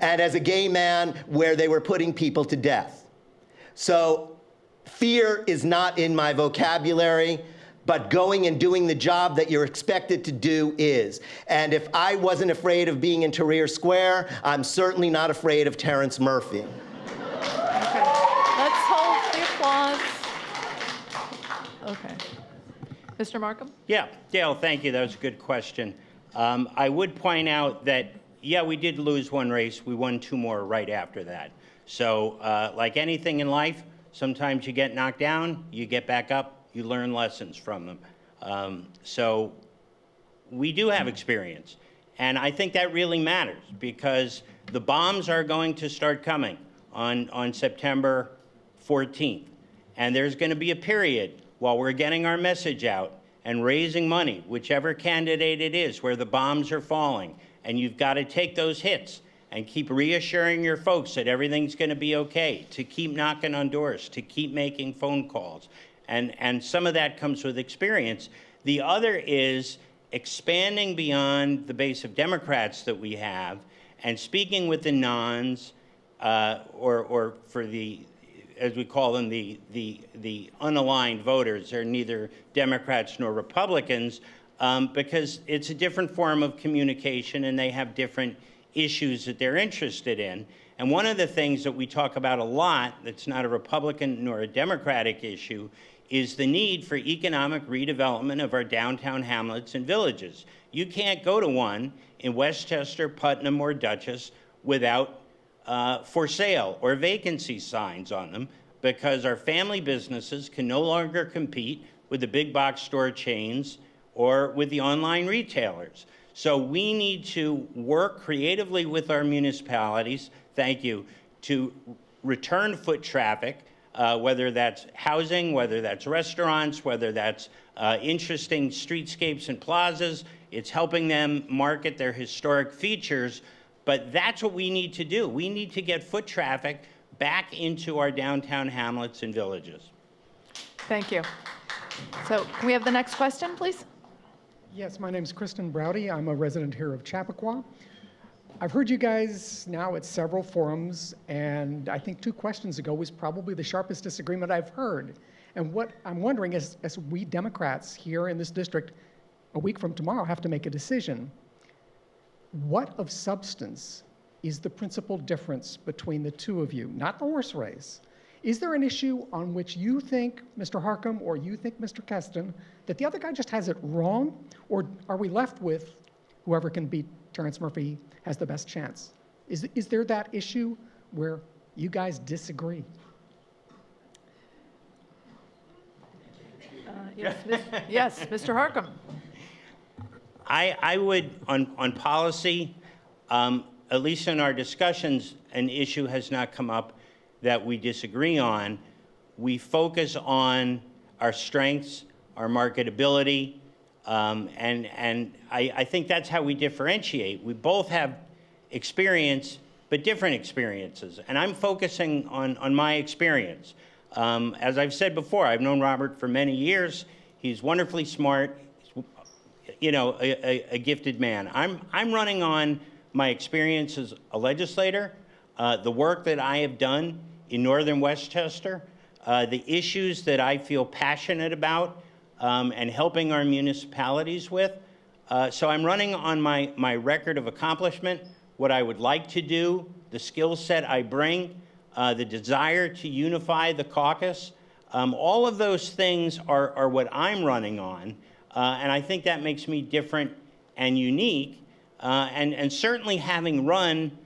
and as a gay man where they were putting people to death. So fear is not in my vocabulary, but going and doing the job that you're expected to do is. And if I wasn't afraid of being in Tahrir Square, I'm certainly not afraid of Terrence Murphy. Okay, let's hold the applause. Okay. Mr. Markham? Yeah, Dale, thank you. That was a good question. I would point out that, yeah, we did lose one race. We won 2 more right after that. So like anything in life, sometimes you get knocked down, you get back up, you learn lessons from them. So we do have experience. And I think that really matters because the bombs are going to start coming on September 14th. And there's going to be a period while we're getting our message out and raising money, whichever candidate it is, where the bombs are falling. And you've got to take those hits and keep reassuring your folks that everything's going to be okay, to keep knocking on doors, to keep making phone calls. And some of that comes with experience. The other is expanding beyond the base of Democrats that we have and speaking with the nons, or for the, as we call them, the unaligned voters. They're neither Democrats nor Republicans, because it's a different form of communication and they have different issues that they're interested in. And one of the things that we talk about a lot that's not a Republican nor a Democratic issue is the need for economic redevelopment of our downtown hamlets and villages. You can't go to one in Westchester, Putnam, or Dutchess without for sale or vacancy signs on them, because our family businesses can no longer compete with the big box store chains or with the online retailers. So we need to work creatively with our municipalities, thank you, to return foot traffic, whether that's housing, whether that's restaurants, whether that's interesting streetscapes and plazas. It's helping them market their historic features, but that's what we need to do. We need to get foot traffic back into our downtown hamlets and villages. Thank you. So can we have the next question, please? Yes, my name is Kristen Browdy. I'm a resident here of Chappaqua. I've heard you guys now at several forums, and I think 2 questions ago was probably the sharpest disagreement I've heard. And what I'm wondering is, as we Democrats here in this district, a week from tomorrow, have to make a decision, what of substance is the principal difference between the 2 of you? Not the horse race. Is there an issue on which you think, Mr. Harcum, or you think, Mr. Keston, that the other guy just has it wrong? Or are we left with whoever can beat Terrence Murphy has the best chance? Is there that issue where you guys disagree? Yes, Mr. Harcum. I would, on policy, at least in our discussions, an issue has not come up that we disagree on. We focus on our strengths, our marketability, and I think that's how we differentiate. We both have experience, but different experiences. And I'm focusing on my experience. As I've said before, I've known Robert for many years. He's wonderfully smart, you know, a gifted man. I'm running on my experience as a legislator, the work that I have done in northern Westchester, the issues that I feel passionate about, and helping our municipalities with. So I'm running on my record of accomplishment, what I would like to do, the skill set I bring, the desire to unify the caucus. All of those things are what I'm running on, and I think that makes me different and unique. And certainly having run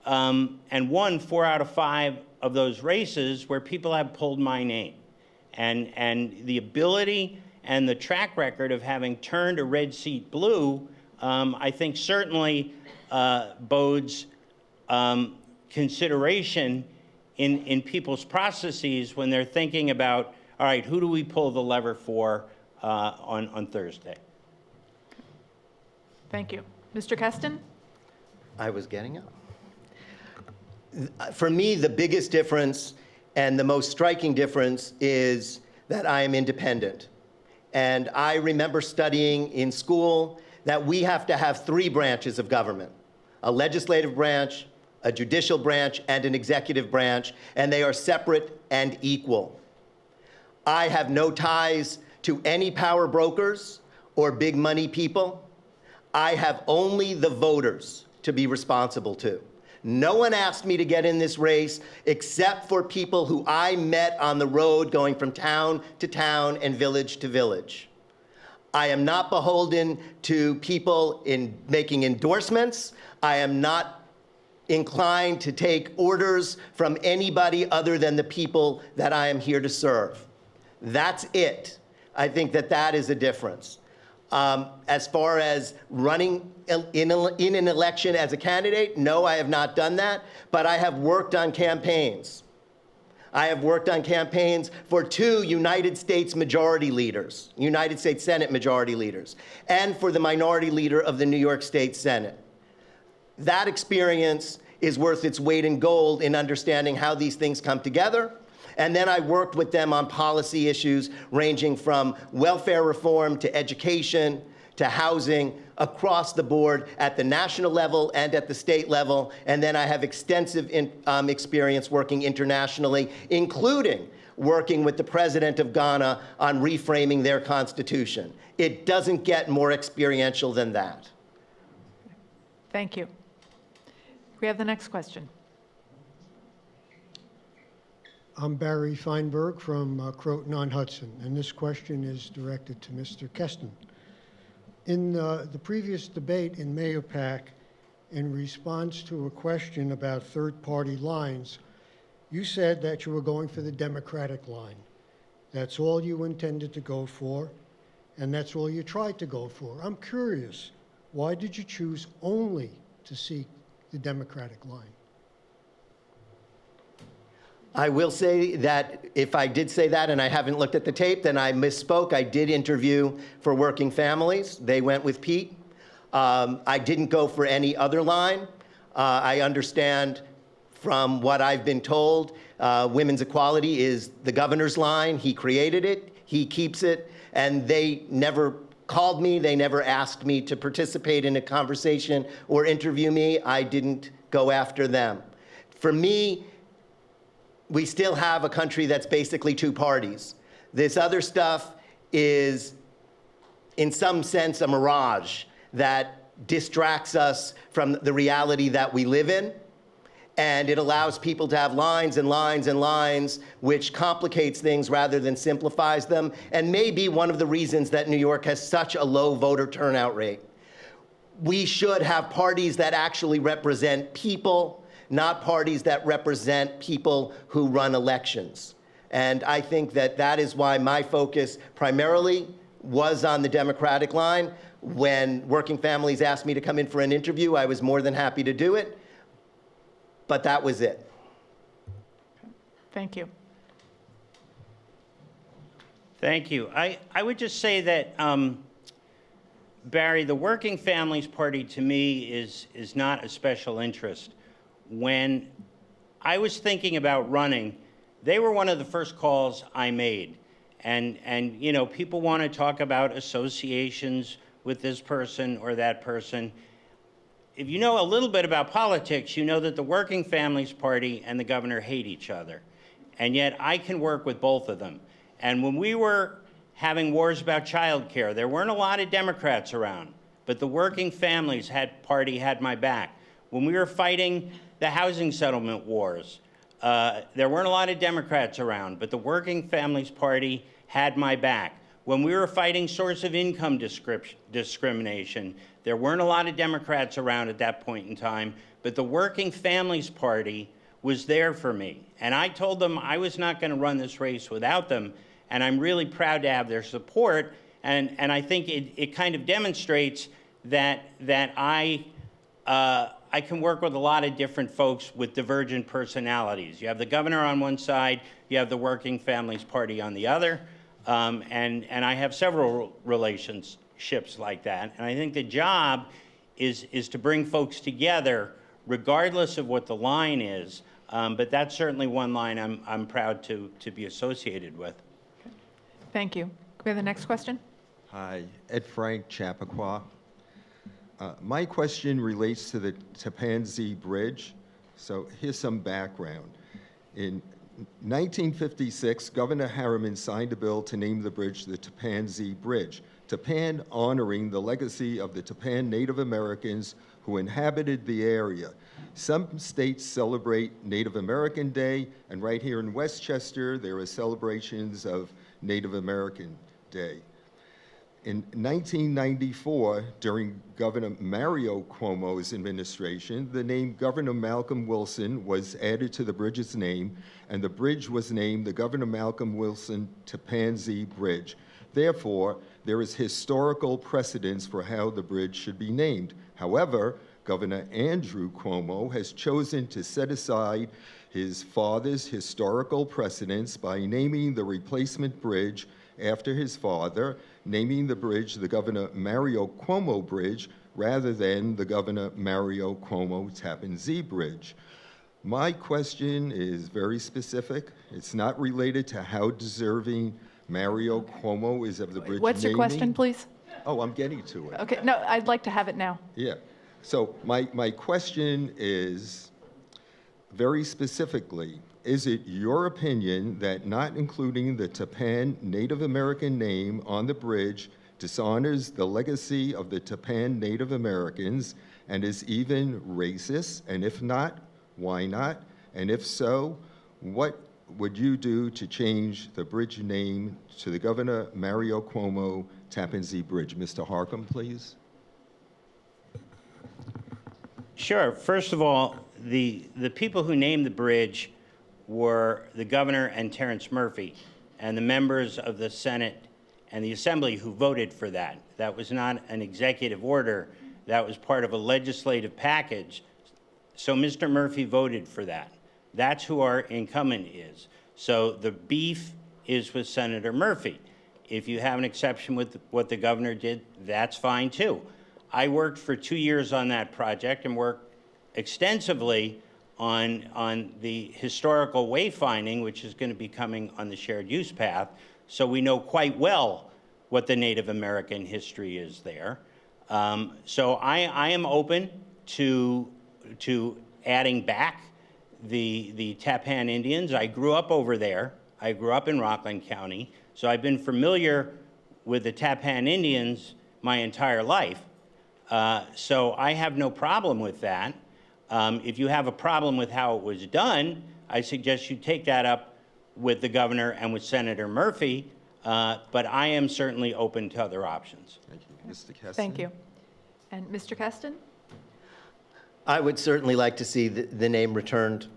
and won 4 out of 5 of those races where people have pulled my name. And the ability and the track record of having turned a red seat blue, I think certainly bodes consideration in people's processes when they're thinking about, all right, who do we pull the lever for on Thursday? Thank you. Mr. Keston? I was getting up. For me, the biggest difference and the most striking difference is that I am independent. And I remember studying in school that we have to have 3 branches of government: a legislative branch, a judicial branch, and an executive branch, and they are separate and equal. I have no ties to any power brokers or big money people. I have only the voters to be responsible to. No one asked me to get in this race except for people who I met on the road going from town to town and village to village. I am not beholden to people in making endorsements. I am not inclined to take orders from anybody other than the people that I am here to serve. That's it. I think that that is a difference. As far as running in an election as a candidate, no, I have not done that, but I have worked on campaigns. I have worked on campaigns for 2 United States majority leaders, United States Senate majority leaders, and for the minority leader of the New York State Senate. That experience is worth its weight in gold in understanding how these things come together. And then I worked with them on policy issues ranging from welfare reform to education to housing across the board at the national level and at the state level. And then I have extensive experience working internationally, including working with the president of Ghana on reframing their constitution. It doesn't get more experiential than that. Thank you. We have the next question. I'm Barry Feinberg from Croton-on-Hudson, and this question is directed to Mr. Keston. In the previous debate in Mayopac, in response to a question about third-party lines, you said that you were going for the Democratic line. That's all you intended to go for, and that's all you tried to go for. I'm curious, why did you choose only to seek the Democratic line? I will say that if I did say that and I haven't looked at the tape, then I misspoke. I did interview for Working Families. They went with Pete. I didn't go for any other line. I understand from what I've been told, women's equality is the governor's line. He created it, he keeps it, and they never called me, they never asked me to participate in a conversation or interview me. I didn't go after them. For me, we still have a country that's basically 2 parties. This other stuff is, in some sense, a mirage that distracts us from the reality that we live in. And it allows people to have lines and lines and lines, which complicates things rather than simplifies them, and may be one of the reasons that New York has such a low voter turnout rate. We should have parties that actually represent people, not parties that represent people who run elections. And I think that that is why my focus primarily was on the Democratic line. When Working Families asked me to come in for an interview, I was more than happy to do it, but that was it. Thank you. Thank you. I would just say that, Barry, the Working Families Party to me is not a special interest. When I was thinking about running, they were one of the first calls I made. And you know, people want to talk about associations with this person or that person. If you know a little bit about politics, you know that the Working Families Party and the governor hate each other. And yet I can work with both of them. And when we were having wars about childcare, there weren't a lot of Democrats around, but the Working Families Party had my back. When we were fighting the housing settlement wars, there weren't a lot of Democrats around, but the Working Families Party had my back. When we were fighting source of income discrimination, there weren't a lot of Democrats around at that point in time, but the Working Families Party was there for me. And I told them I was not going to run this race without them, and I'm really proud to have their support. And I think it kind of demonstrates that I can work with a lot of different folks with divergent personalities. You have the governor on one side, you have the Working Families Party on the other, and I have several relationships like that. And I think the job is to bring folks together regardless of what the line is, but that's certainly one line I'm proud to be associated with. Thank you. Can we have the next question? Hi, Ed Frank, Chappaqua. My question relates to the Tapanzee Bridge. So here's some background. In 1956, Governor Harriman signed a bill to name the bridge the Tapanzee Bridge, Tapan honoring the legacy of the Tapan Native Americans who inhabited the area. Some states celebrate Native American Day, and right here in Westchester, there are celebrations of Native American Day. In 1994, during Governor Mario Cuomo's administration, the name Governor Malcolm Wilson was added to the bridge's name, and the bridge was named the Governor Malcolm Wilson Tappan Zee Bridge. Therefore, there is historical precedence for how the bridge should be named. However, Governor Andrew Cuomo has chosen to set aside his father's historical precedence by naming the replacement bridge after his father, naming the bridge the Governor Mario Cuomo Bridge rather than the Governor Mario Cuomo Tappan Zee Bridge. My question is very specific. It's not related to how deserving Mario Cuomo is of the bridge What's your question, please? Oh, I'm getting to it. Okay, no, I'd like to have it now. Yeah. So my question is, very specifically, is it your opinion that not including the Tappan Native American name on the bridge dishonors the legacy of the Tappan Native Americans and is even racist? And if not, why not? And if so, what would you do to change the bridge name to the Governor Mario Cuomo Tappan Zee Bridge? Mr. Harcum, please. Sure. First of all, the people who named the bridge were the governor and Terrence Murphy, and the members of the Senate and the Assembly who voted for that. That was not an executive order. That was part of a legislative package. So Mr. Murphy voted for that. That's who our incumbent is. So the beef is with Senator Murphy. If you have an exception with what the governor did, that's fine too. I worked for 2 years on that project and worked extensively on the historical wayfinding, which is going to be coming on the shared use path. So we know quite well what the Native American history is there. So I am open to adding back the Tappan Indians. I grew up over there. I grew up in Rockland County. So I've been familiar with the Tappan Indians my entire life. So I have no problem with that. If you have a problem with how it was done, I suggest you take that up with the governor and with Senator Murphy, but I am certainly open to other options. Thank you. Mr. Keston? Thank you. And Mr. Keston? I would certainly like to see the name returned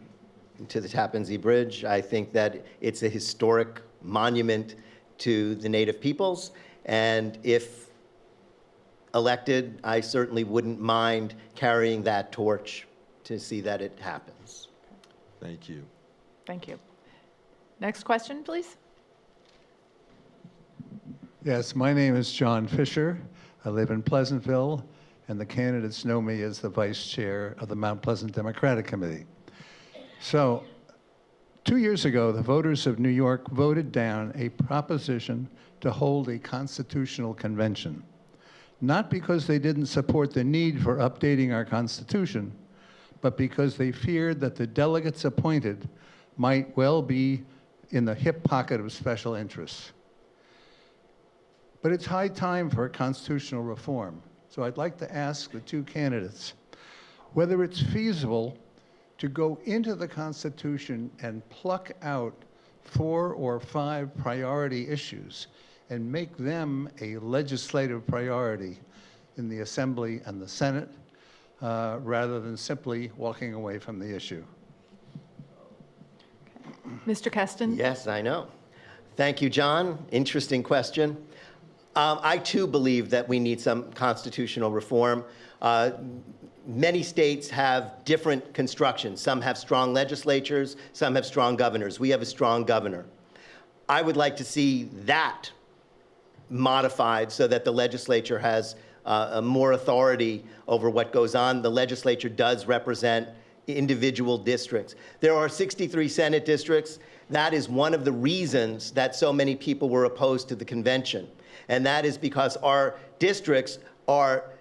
to the Tappan Zee Bridge. I think that it's a historic monument to the Native peoples, and if elected, I certainly wouldn't mind carrying that torch to see that it happens. Thank you. Thank you. Next question, please. Yes, my name is John Fisher. I live in Pleasantville, and the candidates know me as the vice chair of the Mount Pleasant Democratic Committee. So 2 years ago, the voters of New York voted down a proposition to hold a constitutional convention, not because they didn't support the need for updating our Constitution, but because they feared that the delegates appointed might well be in the hip pocket of special interests. But it's high time for a constitutional reform. So I'd like to ask the two candidates whether it's feasible to go into the Constitution and pluck out 4 or 5 priority issues and make them a legislative priority in the Assembly and the Senate, rather than simply walking away from the issue. Mr. Keston? Yes, I know. Thank you, John. Interesting question. I too believe that we need some constitutional reform. Many states have different constructions. Some have strong legislatures, some have strong governors. We have a strong governor. I would like to see that modified so that the legislature has more authority over what goes on. The legislature does represent individual districts. There are 63 Senate districts. That is one of the reasons that so many people were opposed to the convention. And that is because our districts are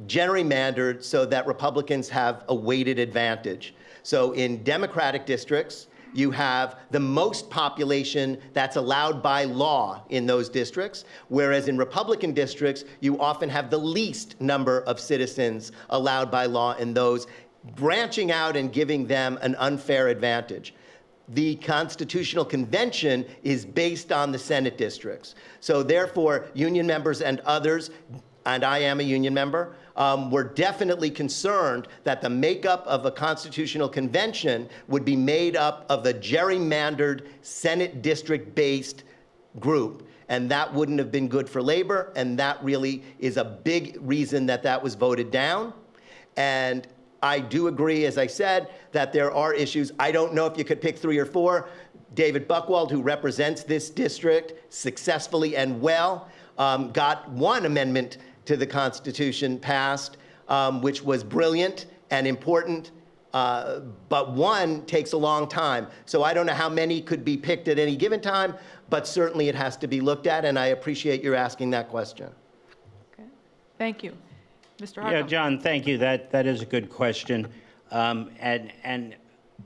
gerrymandered so that Republicans have a weighted advantage. So in Democratic districts, you have the most population that's allowed by law in those districts, whereas in Republican districts, you often have the least number of citizens allowed by law in those, branching out and giving them an unfair advantage. the Constitutional Convention is based on the Senate districts. So therefore, union members and others, and I am a union member, were definitely concerned that the makeup of a Constitutional Convention would be made up of a gerrymandered Senate district-based group. And that wouldn't have been good for labor, and that really is a big reason that that was voted down. And I do agree, as I said, that there are issues. I don't know if you could pick 3 or 4. David Buchwald, who represents this district successfully and well, got one amendment to the Constitution passed, which was brilliant and important, but one takes a long time. So I don't know how many could be picked at any given time, but certainly it has to be looked at, and I appreciate your asking that question. Okay. Thank you. Mr. Harcum. Yeah, John, thank you. That is a good question. And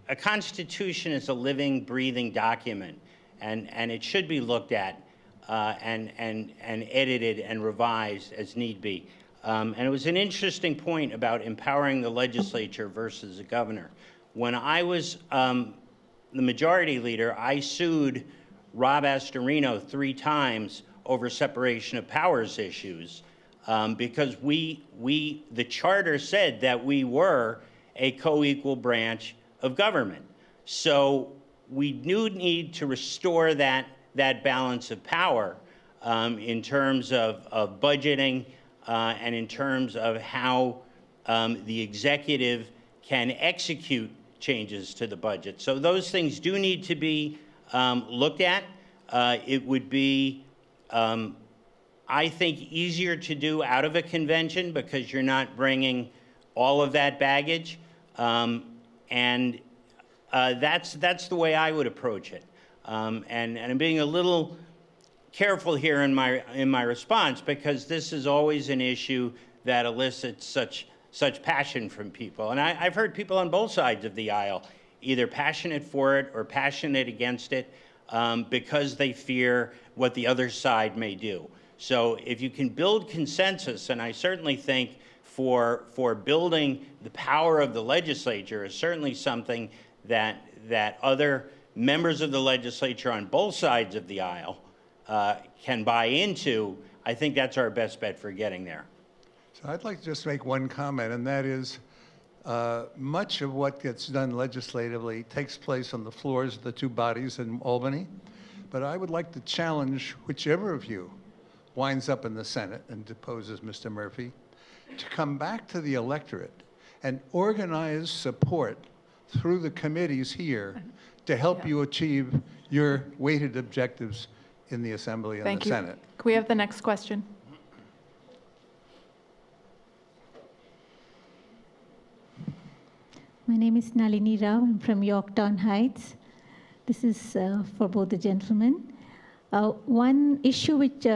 a constitution is a living, breathing document, and it should be looked at and edited and revised as need be. And it was an interesting point about empowering the legislature versus the governor. When I was the majority leader, I sued Rob Astorino 3 times over separation of powers issues. Because the charter said that we were a co-equal branch of government. So we do need to restore that balance of power in terms of budgeting and in terms of how the executive can execute changes to the budget. So those things do need to be looked at. It would be I think easier to do out of a convention because you're not bringing all of that baggage, and that's the way I would approach it. And I'm being a little careful here in my response because this is always an issue that elicits such passion from people, and I've heard people on both sides of the aisle either passionate for it or passionate against it because they fear what the other side may do. So if you can build consensus, and I certainly think for building the power of the legislature is certainly something that other members of the legislature on both sides of the aisle can buy into, I think that's our best bet for getting there. So I'd like to just make one comment, and that is much of what gets done legislatively takes place on the floors of the 2 bodies in Albany. But I would like to challenge whichever of you winds up in the Senate and deposes Mr. Murphy, to come back to the electorate and organize support through the committees here to help you achieve your weighted objectives in the Assembly and Thank the you. Senate. Can we have the next question? My name is Nalini Rao. I'm from Yorktown Heights. This is for both the gentlemen. One issue which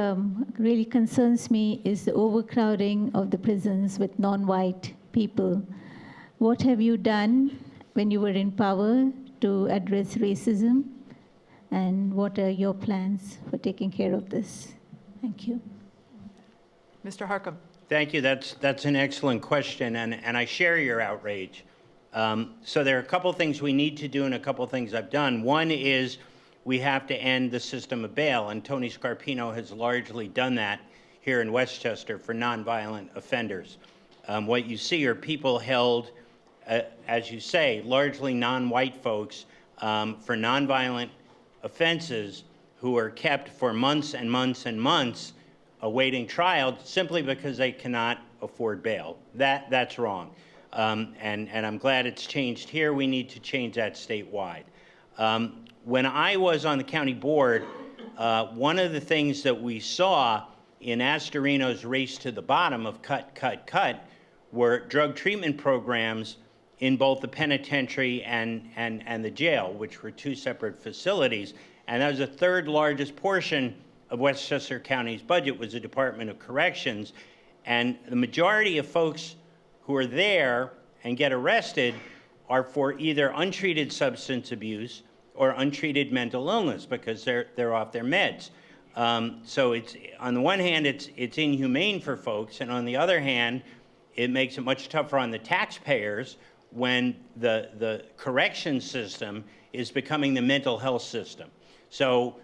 really concerns me is the overcrowding of the prisons with non-white people. What have you done when you were in power to address racism? And what are your plans for taking care of this? Thank you. Mr. Harcum. Thank you. That's an excellent question, and I share your outrage. So there are a couple things we need to do and a couple things I've done. One is we have to end the system of bail, and Tony Scarpino has largely done that here in Westchester for nonviolent offenders. What you see are people held, as you say, largely non-white folks for nonviolent offenses who are kept for months and months and months awaiting trial simply because they cannot afford bail. That's wrong. And I'm glad it's changed here. We need to change that statewide. When I was on the county board, one of the things that we saw in Astorino's race to the bottom of cut, cut, cut were drug treatment programs in both the penitentiary and the jail, which were 2 separate facilities. And that was the 3rd largest portion of Westchester County's budget was the Department of Corrections. And the majority of folks who are there and get arrested are for either untreated substance abuse or untreated mental illness because they're off their meds. So it's, on the one hand, it's inhumane for folks, and on the other hand, it makes it much tougher on the taxpayers when the correction system is becoming the mental health system. So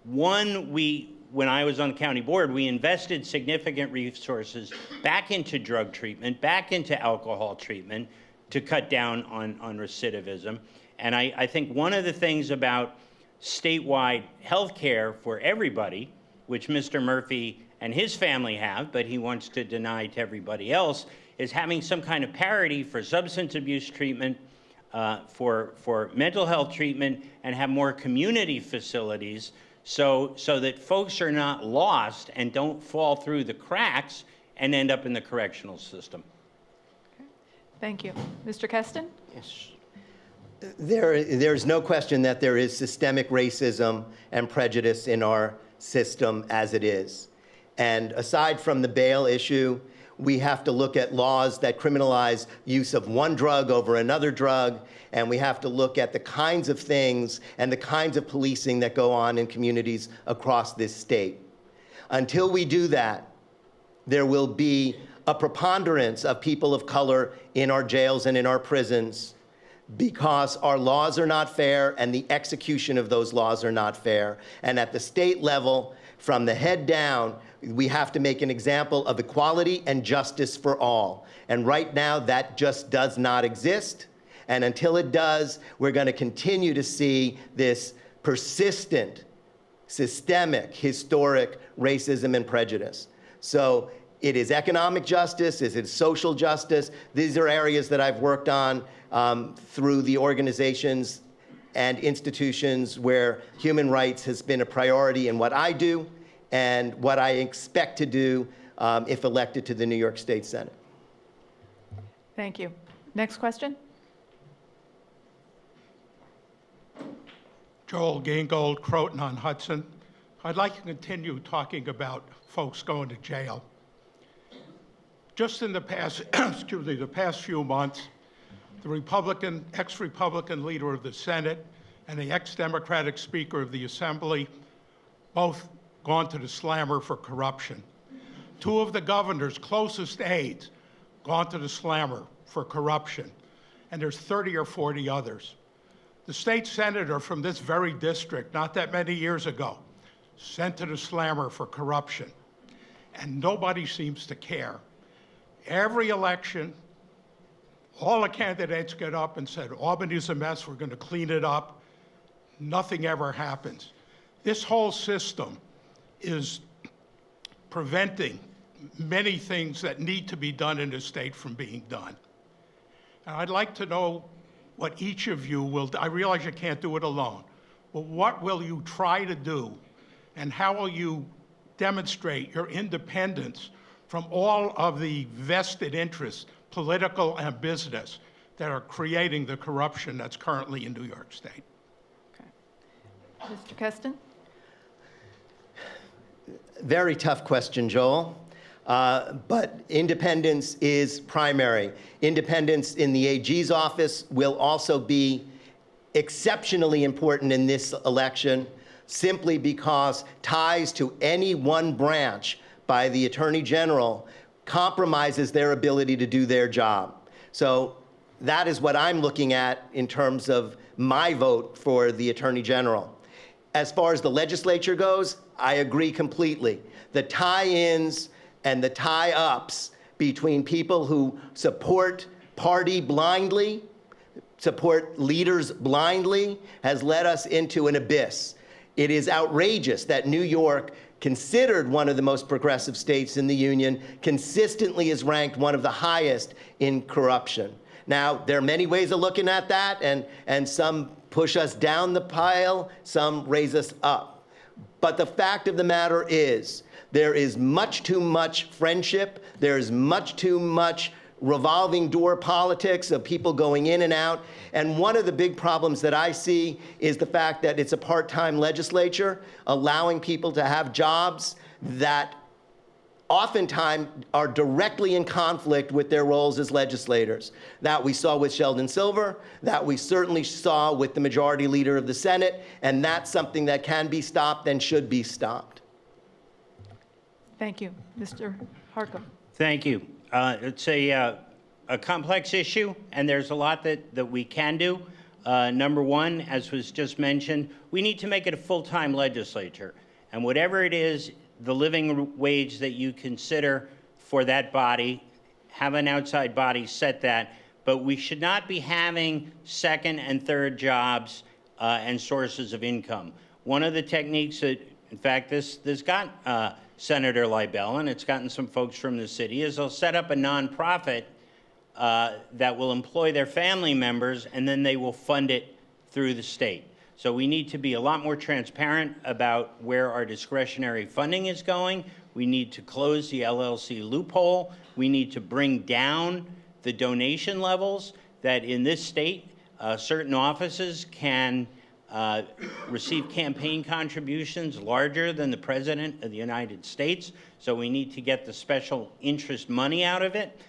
when I was on the county board, we invested significant resources back into drug treatment, back into alcohol treatment to cut down on recidivism. And I think one of the things about statewide health care for everybody, which Mr. Murphy and his family have, but he wants to deny to everybody else, is having some kind of parity for substance abuse treatment, for mental health treatment, and have more community facilities so that folks are not lost and don't fall through the cracks and end up in the correctional system. Thank you. Mr. Keston? Yes. There's no question that there is systemic racism and prejudice in our system as it is. And aside from the bail issue, we have to look at laws that criminalize use of one drug over another drug, and we have to look at the kinds of things and the kinds of policing that go on in communities across this state. Until we do that, there will be a preponderance of people of color in our jails and in our prisons because our laws are not fair and the execution of those laws are not fair. And at the state level, from the head down, we have to make an example of equality and justice for all. And right now, that just does not exist. And until it does, we're going to continue to see this persistent, systemic, historic racism and prejudice. So it is economic justice, it is social justice. These are areas that I've worked on through the organizations and institutions where human rights has been a priority in what I do and what I expect to do if elected to the New York State Senate. Thank you. Next question. Joel Gingold, Croton on Hudson. I'd like to continue talking about folks going to jail. Just in the past, excuse me, the past few months, the ex-Republican leader of the Senate and the ex-Democratic Speaker of the Assembly, both gone to the slammer for corruption. Two of the governor's closest aides gone to the slammer for corruption, and there's 30 or 40 others. The state senator from this very district, not that many years ago, sent to the slammer for corruption, and nobody seems to care. Every election, all the candidates get up and said, Albany's a mess, we're going to clean it up. Nothing ever happens. This whole system is preventing many things that need to be done in the state from being done. And I'd like to know what each of you will do. I realize you can't do it alone, but what will you try to do, and how will you demonstrate your independence from all of the vested interests, political and business, that are creating the corruption that's currently in New York State? Okay. Mr. Keston? Very tough question, Joel. But independence is primary. Independence in the AG's office will also be exceptionally important in this election, simply because ties to any one branch by the Attorney General compromises their ability to do their job. So that is what I'm looking at in terms of my vote for the Attorney General. As far as the legislature goes, I agree completely. The tie-ins and the tie-ups between people who support party blindly, support leaders blindly, has led us into an abyss. It is outrageous that New York, considered one of the most progressive states in the Union, consistently is ranked one of the highest in corruption. Now, there are many ways of looking at that, and some push us down the pile, some raise us up. But the fact of the matter is, there is much too much friendship, there is much too much revolving door politics of people going in and out. And one of the big problems that I see is the fact that it's a part-time legislature, allowing people to have jobs that oftentimes are directly in conflict with their roles as legislators. That we saw with Sheldon Silver, that we certainly saw with the majority leader of the Senate, and that's something that can be stopped and should be stopped. Thank you. Mr. Harcum. Thank you. It's a a complex issue, and there's a lot that we can do. Number one, as was just mentioned, we need to make it a full-time legislature. And whatever it is, the living wage that you consider for that body, have an outside body set that, but we should not be having second and third jobs and sources of income. One of the techniques that, in fact, this got Senator Libel, and it's gotten some folks from the city, is they'll set up a nonprofit that will employ their family members, and then they will fund it through the state. So we need to be a lot more transparent about where our discretionary funding is going. We need to close the LLC loophole. We need to bring down the donation levels that in this state, certain offices can receive campaign contributions larger than the President of the United States. So we need to get the special interest money out of it.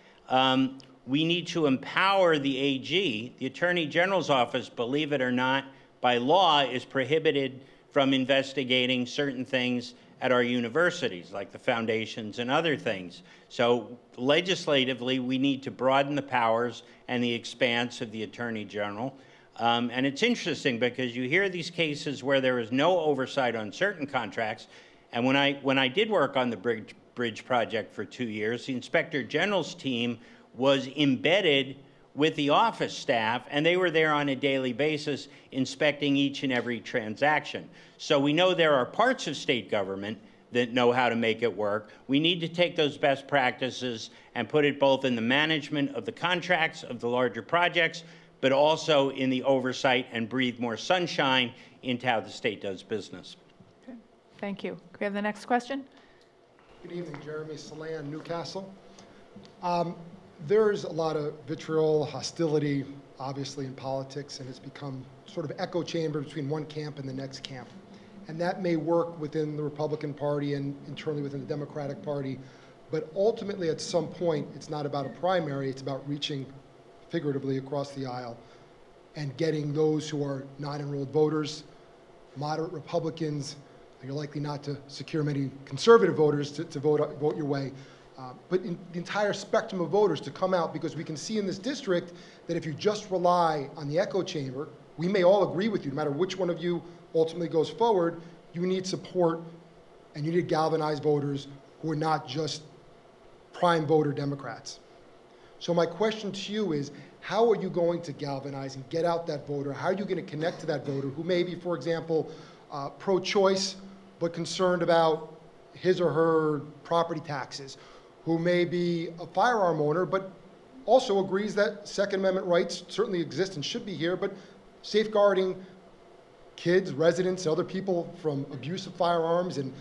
We need to empower the AG. The Attorney General's office, believe it or not, by law is prohibited from investigating certain things at our universities, like the foundations and other things. So legislatively, we need to broaden the powers and the expanse of the Attorney General. And it's interesting because you hear these cases where there is no oversight on certain contracts. And when I did work on the bridge project for 2 years, the Inspector General's team was embedded with the office staff, and they were there on a daily basis inspecting each and every transaction. So we know there are parts of state government that know how to make it work. We need to take those best practices and put it both in the management of the contracts of the larger projects, but also in the oversight and breathe more sunshine into how the state does business. Okay. Thank you. Can we have the next question? Good evening, Jeremy Salan, Newcastle. There's a lot of vitriol, hostility, obviously, in politics, and it's become sort of echo chamber between one camp and the next camp. And that may work within the Republican Party and internally within the Democratic Party, but ultimately, at some point, it's not about a primary, it's about reaching figuratively across the aisle and getting those who are not enrolled voters, moderate Republicans, and you're likely not to secure many conservative voters to vote your way, but in the entire spectrum of voters to come out, because we can see in this district that if you just rely on the echo chamber, we may all agree with you, no matter which one of you ultimately goes forward, you need support and you need to galvanize voters who are not just prime voter Democrats. So my question to you is, how are you going to galvanize and get out that voter? How are you going to connect to that voter who may be, for example, pro-choice, but concerned about his or her property taxes, who may be a firearm owner, but also agrees that Second Amendment rights certainly exist and should be here, but safeguarding kids, residents, other people from abuse of firearms and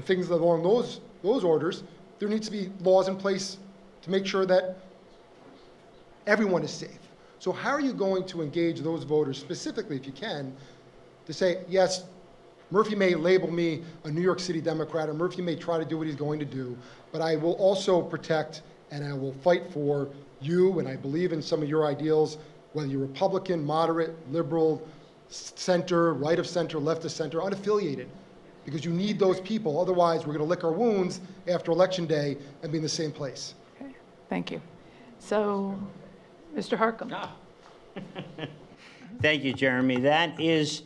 things along those orders, there needs to be laws in place to make sure that everyone is safe. So how are you going to engage those voters specifically, if you can, to say, yes, Murphy may label me a New York City Democrat, or Murphy may try to do what he's going to do, but I will also protect and I will fight for you, and I believe in some of your ideals, whether you're Republican, moderate, liberal, center, right of center, left of center, unaffiliated, because you need those people. Otherwise, we're going to lick our wounds after Election Day and be in the same place. Okay. Thank you. So, Mr. Harcum. Thank you, Jeremy. That is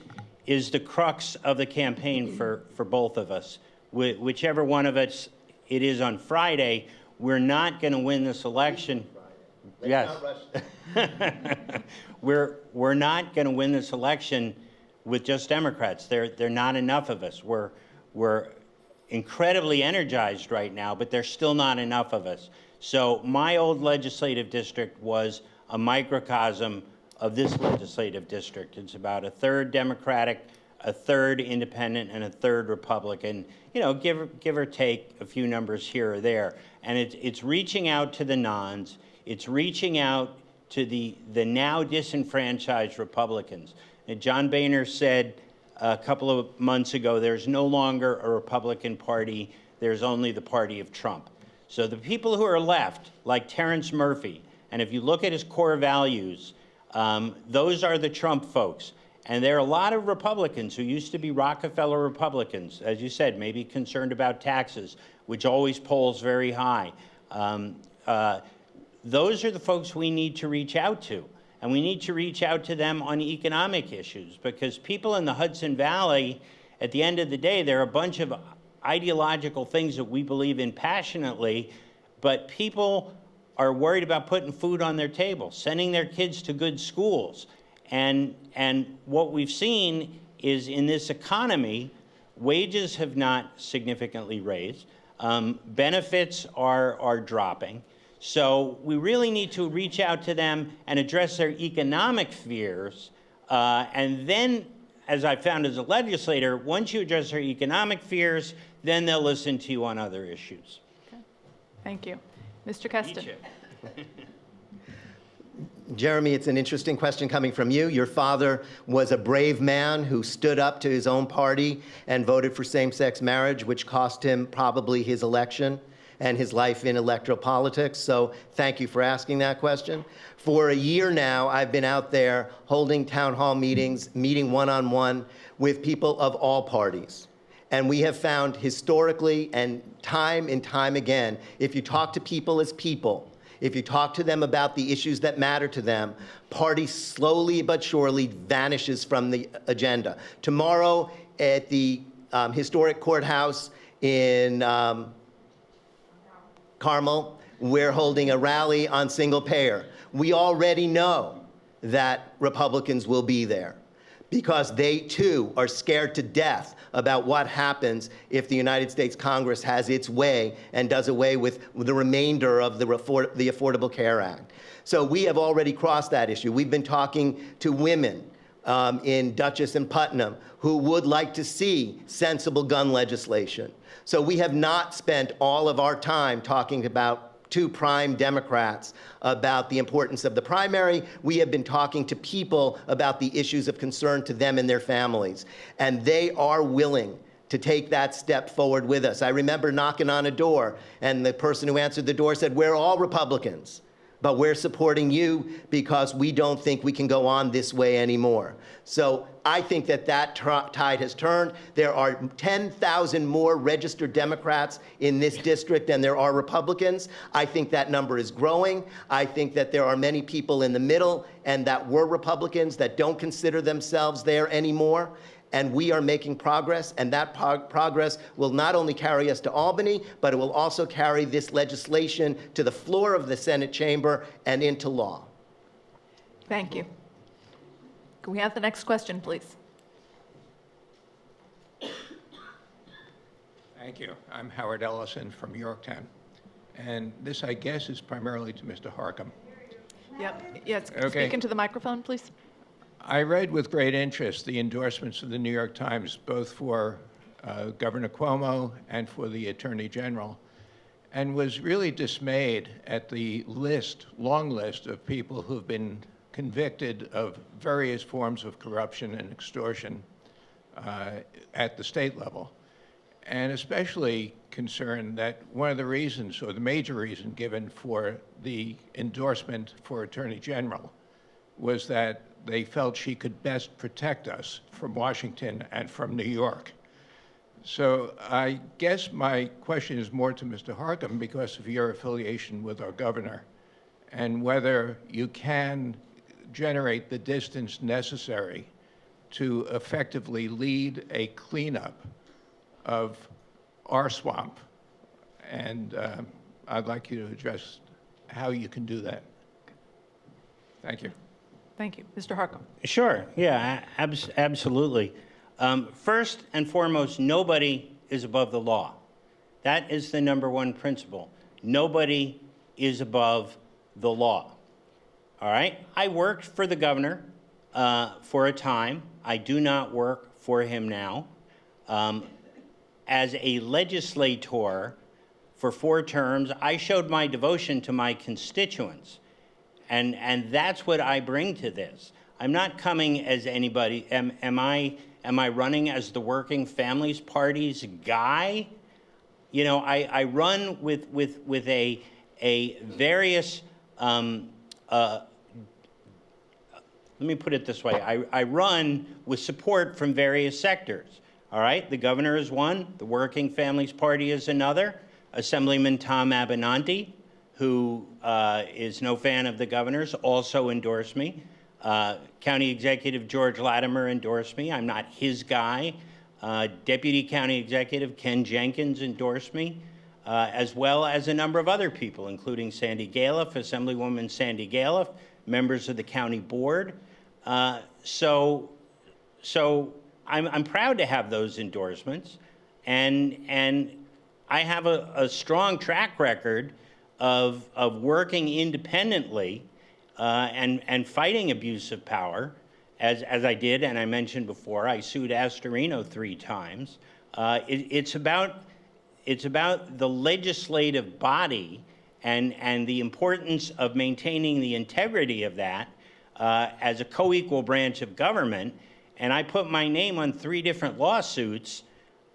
the crux of the campaign for both of us. Whichever one of us it is on Friday, we're not going to win this election. Yes. We're not going to win this election with just Democrats. There are not enough of us. We're incredibly energized right now, but there's still not enough of us. So my old legislative district was a microcosm of this legislative district. It's about a third Democratic, a third independent, and a third Republican, you know, give or take a few numbers here or there. And it's reaching out to the nons. It's reaching out to the now disenfranchised Republicans. And John Boehner said a couple of months ago, there's no longer a Republican Party, there's only the party of Trump. So the people who are left, like Terrence Murphy, and if you look at his core values, those are the Trump folks. And there are a lot of Republicans who used to be Rockefeller Republicans, as you said, maybe concerned about taxes, which always polls very high. those are the folks we need to reach out to. And we need to reach out to them on economic issues, because people in the Hudson Valley, at the end of the day, there are a bunch of ideological things that we believe in passionately, but people are worried about putting food on their table, sending their kids to good schools. And what we've seen is, in this economy, wages have not significantly raised. Benefits are dropping. So we really need to reach out to them and address their economic fears. And then, as I found as a legislator, once you address their economic fears, then they'll listen to you on other issues. Okay. Thank you. Mr. Keston. Jeremy, it's an interesting question coming from you. Your father was a brave man who stood up to his own party and voted for same-sex marriage, which cost him probably his election and his life in electoral politics. So thank you for asking that question. For a year now, I've been out there holding town hall meetings, meeting one-on-one with people of all parties. And we have found historically and time again, if you talk to people as people, if you talk to them about the issues that matter to them, party slowly but surely vanishes from the agenda. Tomorrow at the historic courthouse in Carmel, we're holding a rally on single payer. We already know that Republicans will be there because they too are scared to death about what happens if the United States Congress has its way and does away with the remainder of the Affordable Care Act. So we have already crossed that issue. We've been talking to women in Dutchess and Putnam who would like to see sensible gun legislation. So we have not spent all of our time talking about two prime Democrats about the importance of the primary. We have been talking to people about the issues of concern to them and their families. And they are willing to take that step forward with us. I remember knocking on a door, and the person who answered the door said, "We're all Republicans, but we're supporting you because we don't think we can go on this way anymore." So I think that tide has turned. There are 10,000 more registered Democrats in this district than there are Republicans. I think that number is growing. I think that there are many people in the middle and that were Republicans that don't consider themselves there anymore. And we are making progress, and that progress will not only carry us to Albany, but it will also carry this legislation to the floor of the Senate chamber and into law. Thank you. Can we have the next question, please? Thank you. I'm Howard Ellison from Yorktown. And this, I guess, is primarily to Mr. Harcum. Yep. Yes. Okay. Speak into the microphone, please. I read with great interest the endorsements of the New York Times, both for Governor Cuomo and for the Attorney General, and was really dismayed at the long list of people who've been convicted of various forms of corruption and extortion at the state level. And especially concerned that one of the reasons, or the major reason given for the endorsement for Attorney General, was that they felt she could best protect us from Washington and from New York. So I guess my question is more to Mr. Harcum because of your affiliation with our governor, and whether you can generate the distance necessary to effectively lead a cleanup of our swamp. And I'd like you to address how you can do that. Thank you. Thank you. Mr. Harcum. Sure. Yeah, absolutely. First and foremost, nobody is above the law. That is the number one principle. Nobody is above the law. All right? I worked for the governor for a time. I do not work for him now. As a legislator for 4 terms, I showed my devotion to my constituents. And that's what I bring to this. I'm not coming as anybody. Am I running as the Working Families Party's guy? You know, I run with a various. Let me put it this way. I run with support from various sectors. All right, the governor is one. The Working Families Party is another. Assemblyman Tom Abenanti, who is no fan of the governor's, also endorsed me. County Executive George Latimer endorsed me. I'm not his guy. Deputy County Executive Ken Jenkins endorsed me, as well as a number of other people, including Sandy Galiff, Assemblywoman Sandy Galiff, members of the county board. So I'm proud to have those endorsements, and I have a strong track record of working independently and fighting abuse of power, as I did, and I mentioned before. I sued Astorino 3 times. It's about the legislative body and the importance of maintaining the integrity of that as a co-equal branch of government. And I put my name on 3 different lawsuits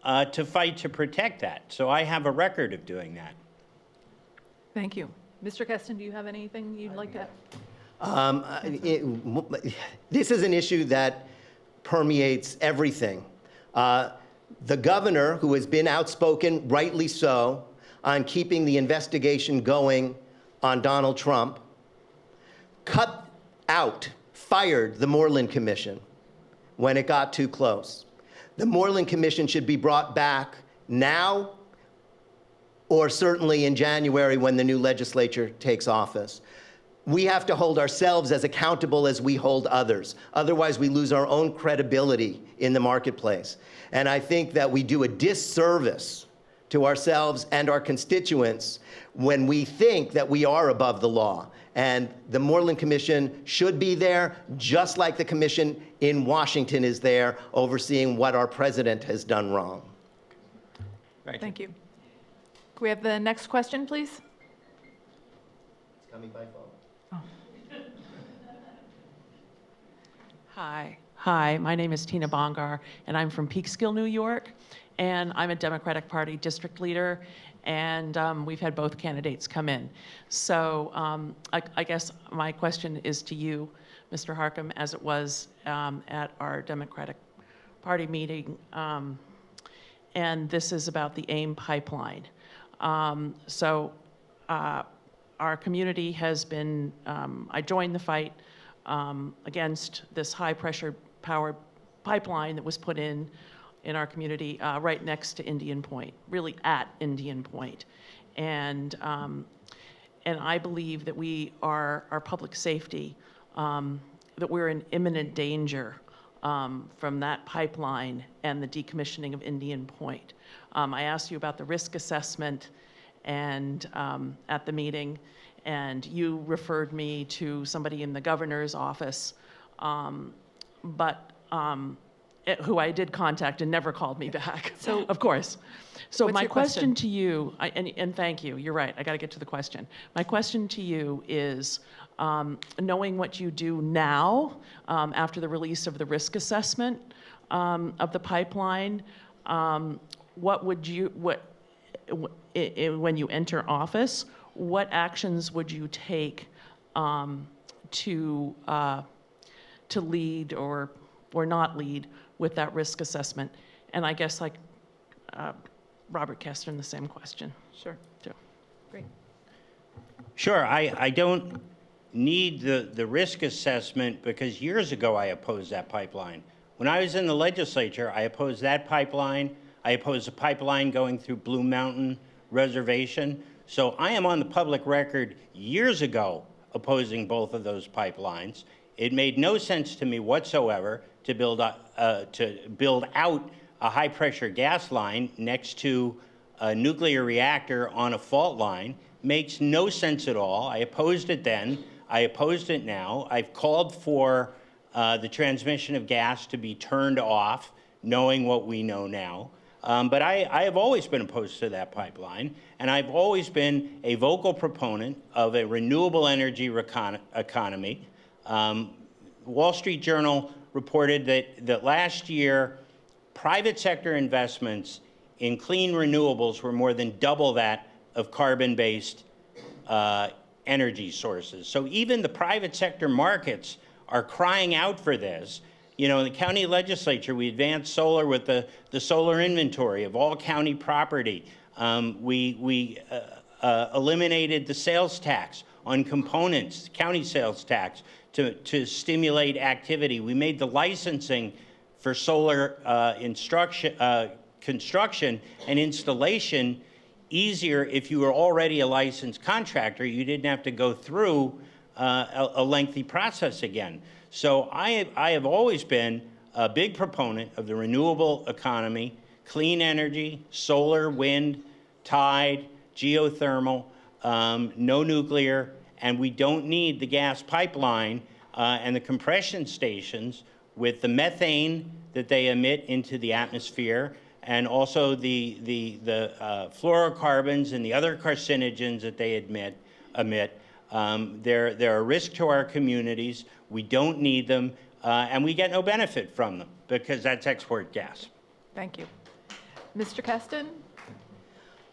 to fight to protect that. So I have a record of doing that. Thank you. Mr. Keston, do you have anything you'd like to This is an issue that permeates everything. The governor, who has been outspoken, rightly so, on keeping the investigation going on Donald Trump, fired the Moreland Commission when it got too close. The Moreland Commission should be brought back now or certainly in January when the new legislature takes office. We have to hold ourselves as accountable as we hold others. Otherwise, we lose our own credibility in the marketplace. And I think that we do a disservice to ourselves and our constituents when we think that we are above the law. And the Moreland Commission should be there, just like the commission in Washington is there, overseeing what our president has done wrong. Thank you. Can we have the next question, please? It's coming by phone. Hi, my name is Tina Bongar, and I'm from Peekskill, New York, and I'm a Democratic Party district leader, and we've had both candidates come in. So I guess my question is to you, Mr. Harckham, as it was at our Democratic Party meeting, and this is about the AIM pipeline. Our community has been, I joined the fight against this high-pressure power pipeline that was put in our community right next to Indian Point, really at Indian Point. And I believe that our public safety, that we're in imminent danger from that pipeline and the decommissioning of Indian Point. I asked you about the risk assessment and at the meeting, and you referred me to somebody in the governor's office, who I did contact and never called me back, so, of course. So my question to you, and thank you, you're right, I gotta get to the question. My question to you is, knowing what you do now, after the release of the risk assessment of the pipeline, what would you, when you enter office, what actions would you take to lead or not lead with that risk assessment? And I guess like Robert Keston, the same question. Sure. Too. Great. Sure, I don't need the risk assessment because years ago I opposed that pipeline. When I was in the legislature, I opposed that pipeline. I opposed a pipeline going through Blue Mountain Reservation. So I am on the public record years ago opposing both of those pipelines. It made no sense to me whatsoever to build out a high-pressure gas line next to a nuclear reactor on a fault line. Makes no sense at all. I opposed it then. I opposed it now. I've called for the transmission of gas to be turned off, knowing what we know now. But I have always been opposed to that pipeline, and I've always been a vocal proponent of a renewable energy economy. Wall Street Journal reported that last year, private sector investments in clean renewables were more than double that of carbon-based energy sources. So even the private sector markets are crying out for this. You know, in the county legislature, we advanced solar with the solar inventory of all county property. We eliminated the sales tax on components, county sales tax, to stimulate activity. We made the licensing for solar construction and installation easier if you were already a licensed contractor. You didn't have to go through a lengthy process again. So I have always been a big proponent of the renewable economy, clean energy, solar, wind, tide, geothermal, no nuclear, and we don't need the gas pipeline and the compression stations with the methane that they emit into the atmosphere, and also the fluorocarbons and the other carcinogens that they emit. They're a risk to our communities. We don't need them, and we get no benefit from them because that's export gas. Thank you. Mr. Keston?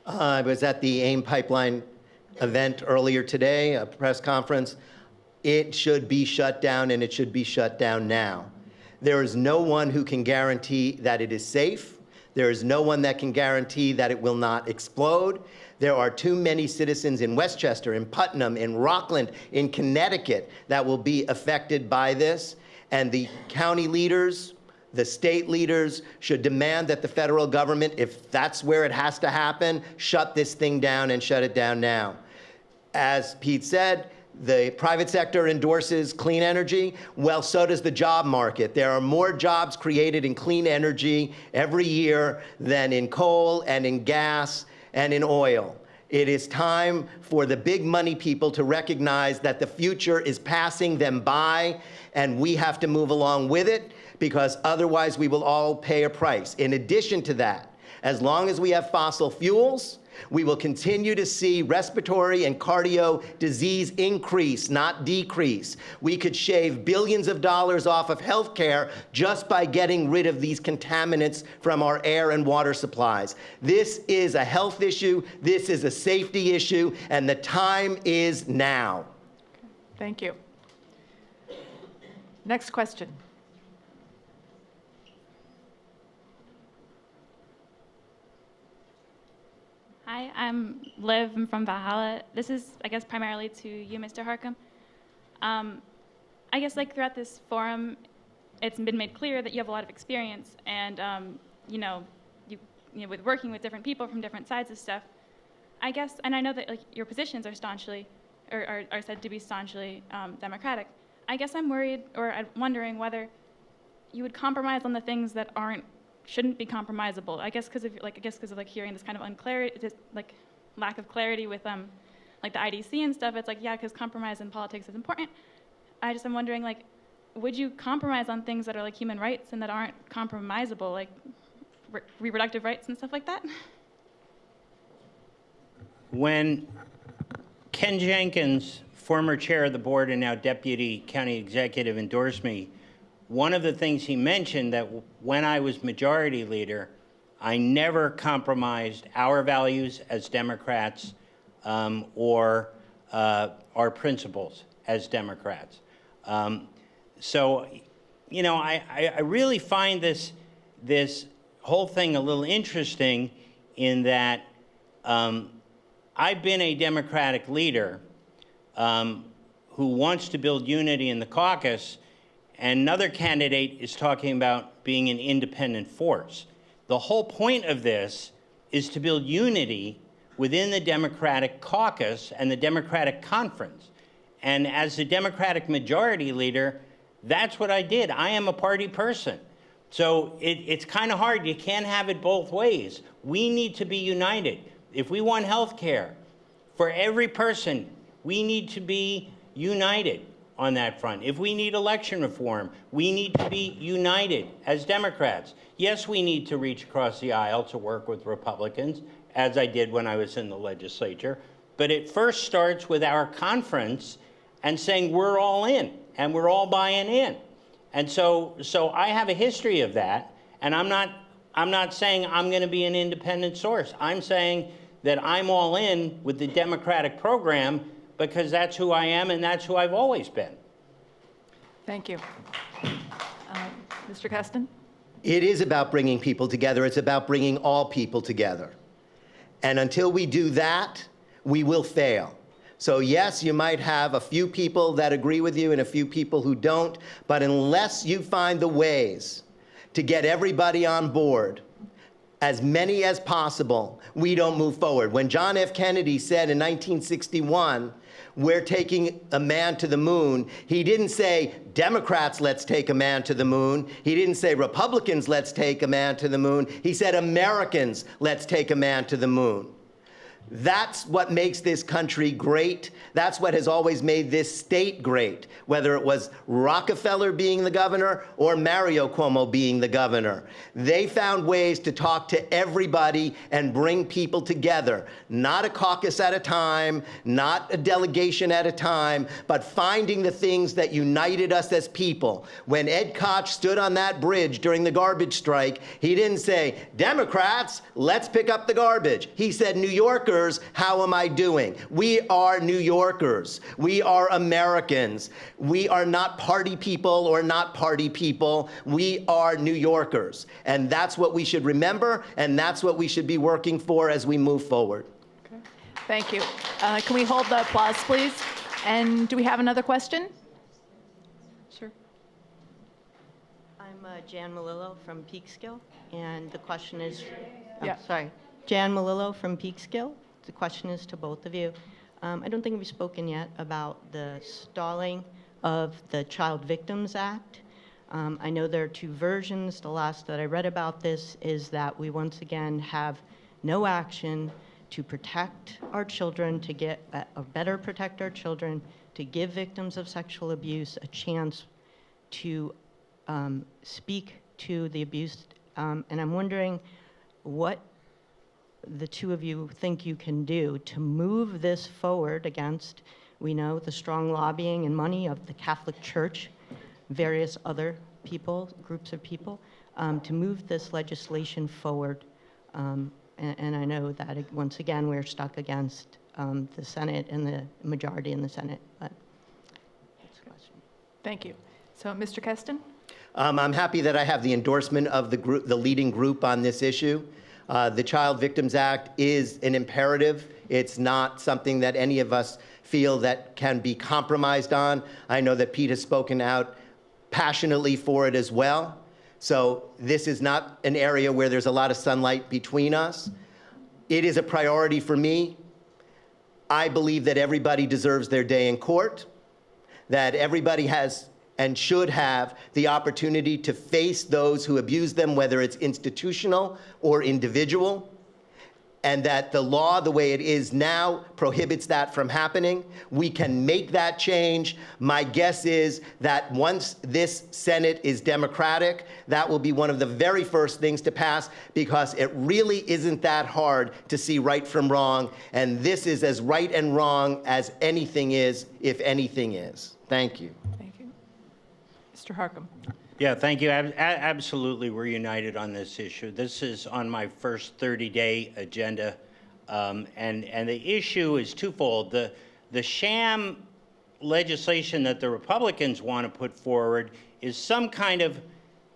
I was at the AIM pipeline event earlier today, a press conference. It should be shut down, and it should be shut down now. There is no one who can guarantee that it is safe. There is no one that can guarantee that it will not explode. There are too many citizens in Westchester, in Putnam, in Rockland, in Connecticut that will be affected by this. And the county leaders, the state leaders should demand that the federal government, if that's where it has to happen, shut this thing down and shut it down now. As Pete said, the private sector endorses clean energy. Well, so does the job market. There are more jobs created in clean energy every year than in coal and in gas and in oil. It is time for the big money people to recognize that the future is passing them by, and we have to move along with it, because otherwise we will all pay a price. In addition to that, as long as we have fossil fuels, we will continue to see respiratory and cardio disease increase, not decrease. We could shave billions of dollars off of healthcare just by getting rid of these contaminants from our air and water supplies. This is a health issue, this is a safety issue, and the time is now. Thank you. Next question. Hi, I'm Liv. I'm from Valhalla. This is, I guess, primarily to you, Mr. Harcum. I guess, like, throughout this forum, it's been made clear that you have a lot of experience, and you know, with working with different people from different sides of stuff. I guess, and I know that, like, your positions are staunchly, or are said to be staunchly democratic. I guess I'm worried, or I'm wondering whether you would compromise on the things that shouldn't be compromisable. I guess because of like hearing this kind of unclarity, this like lack of clarity with like the IDC and stuff. It's like, yeah, because compromise in politics is important. I'm wondering, like, would you compromise on things that are like human rights and that aren't compromisable, like reproductive rights and stuff like that? When Ken Jenkins, former chair of the board and now deputy county executive, endorsed me, one of the things he mentioned that when I was majority leader, I never compromised our values as Democrats or our principles as Democrats. So, you know, I really find this whole thing a little interesting in that I've been a Democratic leader who wants to build unity in the caucus, and another candidate is talking about being an independent force. The whole point of this is to build unity within the Democratic caucus and the Democratic conference. And as the Democratic majority leader, that's what I did. I am a party person. So it's kind of hard. You can't have it both ways. We need to be united. If we want health care for every person, we need to be united on that front. If we need election reform, we need to be united as Democrats. Yes, we need to reach across the aisle to work with Republicans, as I did when I was in the legislature. But it first starts with our conference and saying we're all in and we're all buying in. And so I have a history of that, and I'm not saying I'm going to be an independent source. I'm saying that I'm all in with the Democratic program because that's who I am and that's who I've always been. Thank you. Mr. Keston? It is about bringing people together. It's about bringing all people together. And until we do that, we will fail. So yes, you might have a few people that agree with you and a few people who don't, but unless you find the ways to get everybody on board, as many as possible, we don't move forward. When John F. Kennedy said in 1961, we're taking a man to the moon, he didn't say, Democrats, let's take a man to the moon. He didn't say, Republicans, let's take a man to the moon. He said, Americans, let's take a man to the moon. That's what makes this country great. That's what has always made this state great, whether it was Rockefeller being the governor or Mario Cuomo being the governor. They found ways to talk to everybody and bring people together, not a caucus at a time, not a delegation at a time, but finding the things that united us as people. When Ed Koch stood on that bridge during the garbage strike, he didn't say, Democrats, let's pick up the garbage. He said, New Yorkers, how am I doing? We are New Yorkers. We are Americans. We are not party people or not party people. We are New Yorkers. And that's what we should remember, and that's what we should be working for as we move forward. Okay. Thank you. Can we hold the applause, please? And do we have another question? Sure. I'm Jan Malillo from Peekskill, and the question is, Yeah. sorry, Jan Malillo from Peekskill. The question is to both of you. I don't think we've spoken yet about the stalling of the Child Victims Act. I know there are two versions. The last that I read about this is that we once again have no action to protect our children, to get or better protect our children, to give victims of sexual abuse a chance to speak to the abuse. And I'm wondering what the two of you think you can do to move this forward against, we know, the strong lobbying and money of the Catholic Church, various other people, groups of people, to move this legislation forward. And I know that, once again, we're stuck against the Senate and the majority in the Senate. But that's the question. Thank you. So, Mr. Keston? I'm happy that I have the endorsement of the group, the leading group on this issue. The Child Victims Act is an imperative. It's not something that any of us feel that can be compromised on. I know that Pete has spoken out passionately for it as well. So this is not an area where there's a lot of sunlight between us. It is a priority for me. I believe that everybody deserves their day in court, that everybody has and should have the opportunity to face those who abuse them, whether it's institutional or individual, and that the law, the way it is now, prohibits that from happening. We can make that change. My guess is that once this Senate is Democratic, that will be one of the very first things to pass, because it really isn't that hard to see right from wrong, and this is as right and wrong as anything is, if anything is. Thank you. Mr. Harcum. Yeah, thank you. Absolutely, we're united on this issue. This is on my first 30-day agenda, and the issue is twofold. The sham legislation that the Republicans want to put forward is some kind of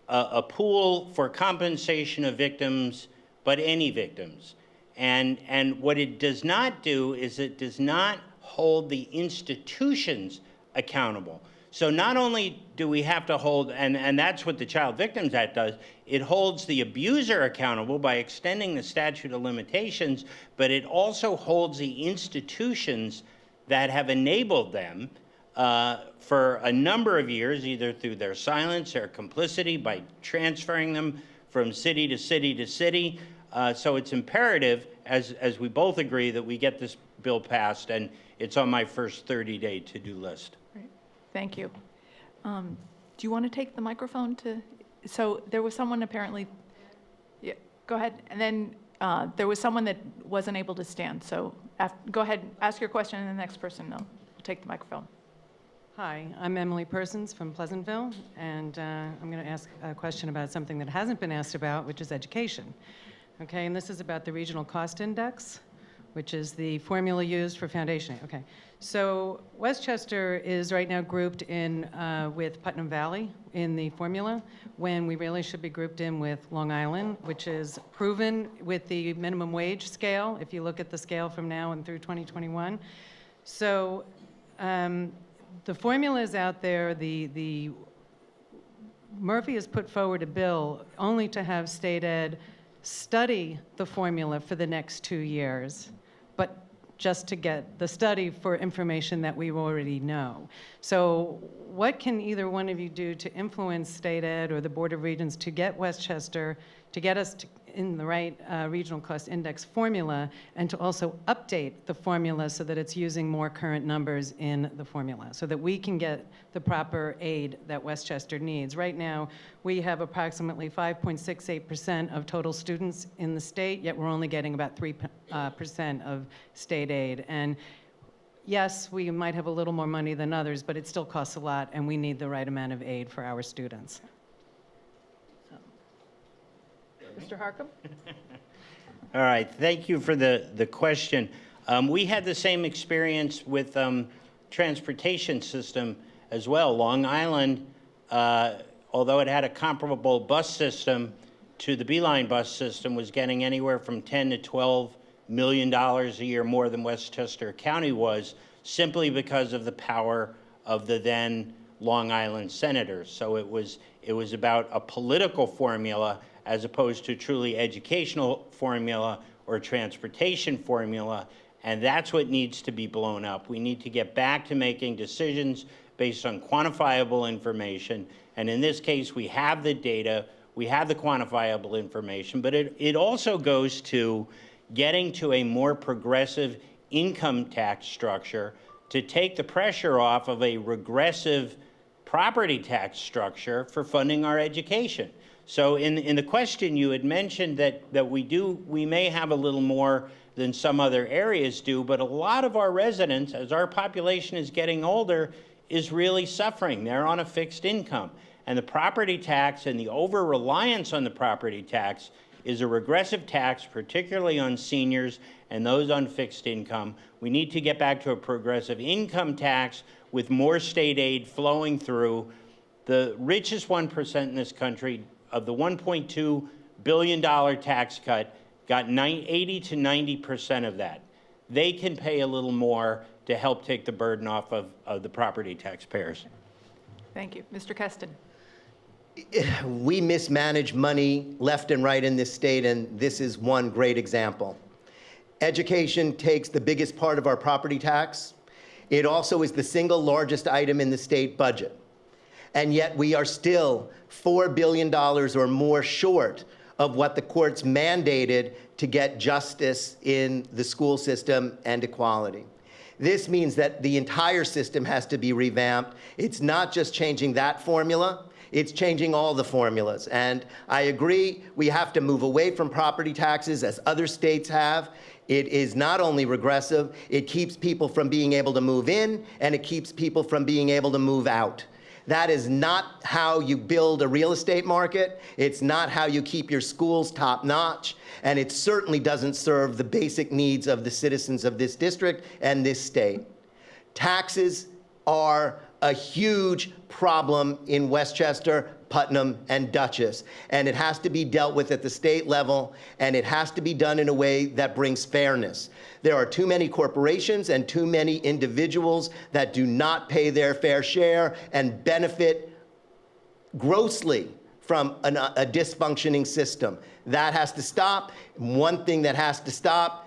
a pool for compensation of victims, but any victims. And what it does not do is it does not hold the institutions accountable. So not only do we have to hold, and that's what the Child Victims Act does, it holds the abuser accountable by extending the statute of limitations, but it also holds the institutions that have enabled them for a number of years, either through their silence or complicity, by transferring them from city to city to city. So it's imperative, as we both agree, that we get this bill passed, and it's on my first 30-day to-do list. Thank you. Do you want to take the microphone to, so there was someone apparently, yeah, go ahead. And then there was someone that wasn't able to stand. So go ahead, ask your question, and the next person will take the microphone. Hi, I'm Emily Persons from Pleasantville, and I'm going to ask a question about something that hasn't been asked about, which is education. Okay, and this is about the Regional Cost Index, which is the formula used for foundation aid. Okay. So Westchester is right now grouped in with Putnam Valley in the formula, when we really should be grouped in with Long Island, which is proven with the minimum wage scale, if you look at the scale from now and through 2021. So the formula is out there. The Murphy has put forward a bill only to have state ed study the formula for the next 2 years, but just to get the study for information that we already know. So what can either one of you do to influence state ed or the Board of Regents to get Westchester, to get us in the right regional cost index formula, and to also update the formula so that it's using more current numbers in the formula, so that we can get the proper aid that Westchester needs. Right now, we have approximately 5.68% of total students in the state, yet we're only getting about 3% of state aid. And yes, we might have a little more money than others, but it still costs a lot, and we need the right amount of aid for our students. Mr. Harcum? All right, thank you for the question. We had the same experience with transportation system as well. Long Island, although it had a comparable bus system to the Beeline bus system, was getting anywhere from $10 to $12 million a year more than Westchester County was, simply because of the power of the then Long Island senators. So it was about a political formula as opposed to truly educational formula or transportation formula, and that's what needs to be blown up. We need to get back to making decisions based on quantifiable information, and in this case, we have the data, we have the quantifiable information, but it also goes to getting to a more progressive income tax structure to take the pressure off of a regressive property tax structure for funding our education. So in the question, you had mentioned that we may have a little more than some other areas do, but a lot of our residents, as our population is getting older, is really suffering. They're on a fixed income. And the property tax and the over-reliance on the property tax is a regressive tax, particularly on seniors and those on fixed income. We need to get back to a progressive income tax with more state aid flowing through. The richest 1% in this country, of the $1.2 billion tax cut, got 80 to 90% of that. They can pay a little more to help take the burden off of the property taxpayers. Thank you. Mr. Keston. We mismanage money left and right in this state, and this is one great example. Education takes the biggest part of our property tax. It also is the single largest item in the state budget. And yet we are still $4 billion or more short of what the courts mandated to get justice in the school system and equality. This means that the entire system has to be revamped. It's not just changing that formula, it's changing all the formulas. And I agree, we have to move away from property taxes as other states have. It is not only regressive, it keeps people from being able to move in, and it keeps people from being able to move out. That is not how you build a real estate market. It's not how you keep your schools top notch. And it certainly doesn't serve the basic needs of the citizens of this district and this state. Taxes are a huge problem in Westchester, Putnam, and Dutchess. And it has to be dealt with at the state level, and it has to be done in a way that brings fairness. There are too many corporations and too many individuals that do not pay their fair share and benefit grossly from a dysfunctioning system. That has to stop. One thing that has to stop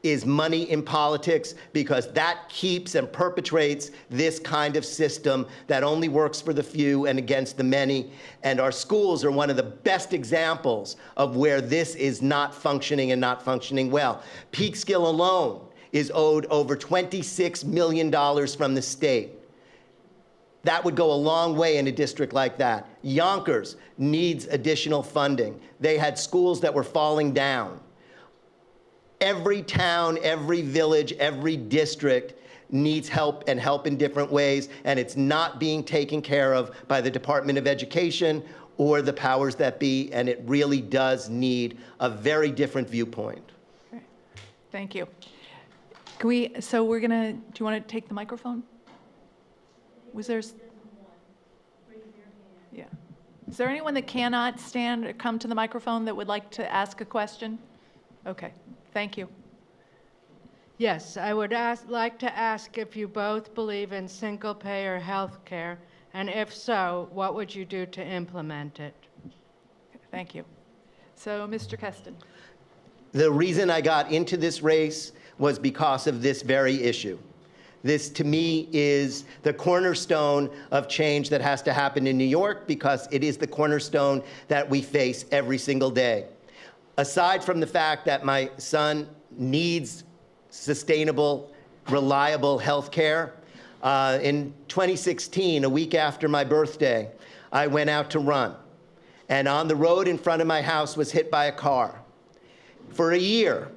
is money in politics, because that keeps and perpetrates this kind of system that only works for the few and against the many. And our schools are one of the best examples of where this is not functioning and not functioning well. Peekskill alone is owed over $26 million from the state. That would go a long way in a district like that. Yonkers needs additional funding. They had schools that were falling down. Every town, every village, every district needs help, and help in different ways, and it's not being taken care of by the Department of Education or the powers that be, and it really does need a very different viewpoint. Okay. Thank you. Can we, so we're gonna, do you want to take the microphone? Was there? Yeah. Is there anyone that cannot stand or come to the microphone that would like to ask a question? Okay, thank you. Yes, I would like to ask if you both believe in single-payer health care, and if so, what would you do to implement it? Thank you. So, Mr. Keston. The reason I got into this race was because of this very issue. This, to me, is the cornerstone of change that has to happen in New York, because it is the cornerstone that we face every single day. Aside from the fact that my son needs sustainable, reliable health care, in 2016, a week after my birthday, I went out to run. And on the road in front of my house was hit by a car. For a year,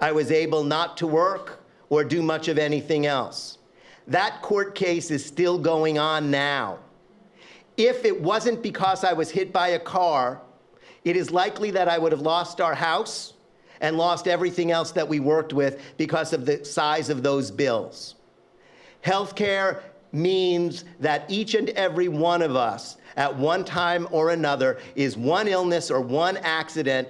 I was able not to work or do much of anything else. That court case is still going on now. If it wasn't because I was hit by a car, it is likely that I would have lost our house and lost everything else that we worked with because of the size of those bills. Healthcare means that each and every one of us, at one time or another, is one illness or one accident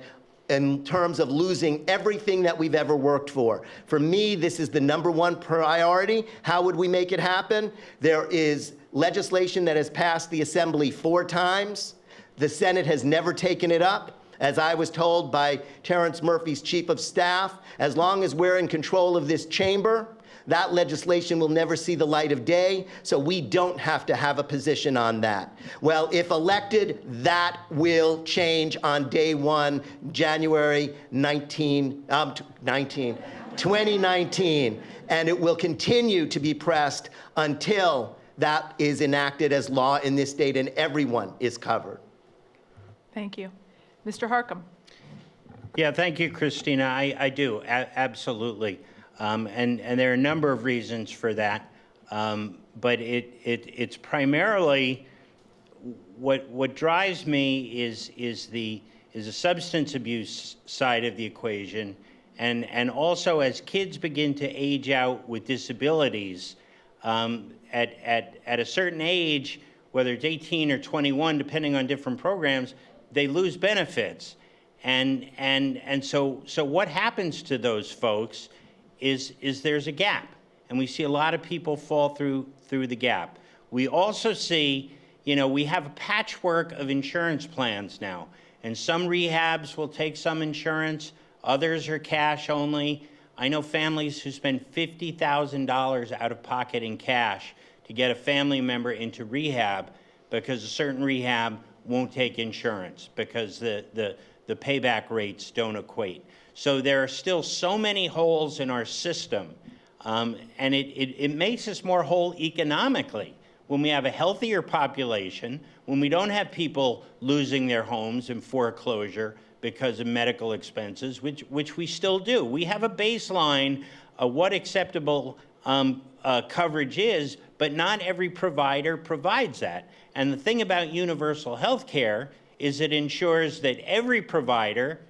in terms of losing everything that we've ever worked for. For me, this is the #1 priority. How would we make it happen? There is legislation that has passed the Assembly 4 times. The Senate has never taken it up. As I was told by Terrence Murphy's chief of staff, as long as we're in control of this chamber, that legislation will never see the light of day, so we don't have to have a position on that. Well, if elected, that will change on day 1, January 2019, and it will continue to be pressed until that is enacted as law in this state and everyone is covered. Thank you. Mr. Harcum. Yeah, thank you, Christina. I do, absolutely. And there are a number of reasons for that. But it's primarily what drives me is the substance abuse side of the equation. And also as kids begin to age out with disabilities, at a certain age, whether it's 18 or 21, depending on different programs, they lose benefits. And so what happens to those folks is there's a gap. And we see a lot of people fall through the gap. We also see, we have a patchwork of insurance plans now. And some rehabs will take some insurance, others are cash only. I know families who spend $50,000 out of pocket in cash to get a family member into rehab because a certain rehab won't take insurance because the payback rates don't equate. So there are still so many holes in our system, and it makes us more whole economically. When we have a healthier population, when we don't have people losing their homes in foreclosure because of medical expenses, which we still do. We have a baseline of what acceptable coverage is, but not every provider provides that. And the thing about universal health care is it ensures that every provider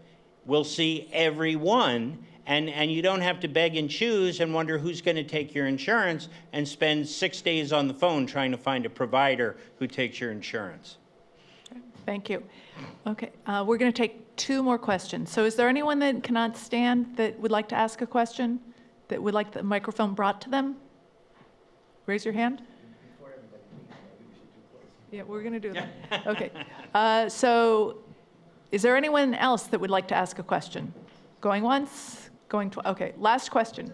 will see everyone, and you don't have to beg and choose and wonder who's going to take your insurance and spend 6 days on the phone trying to find a provider who takes your insurance. Thank you. Okay, we're going to take 2 more questions. So is there anyone that cannot stand that would like to ask a question, that would like the microphone brought to them? Raise your hand. Yeah, we're going to do that. Okay. So is there anyone else that would like to ask a question? Going once? Going twice? Okay, last question.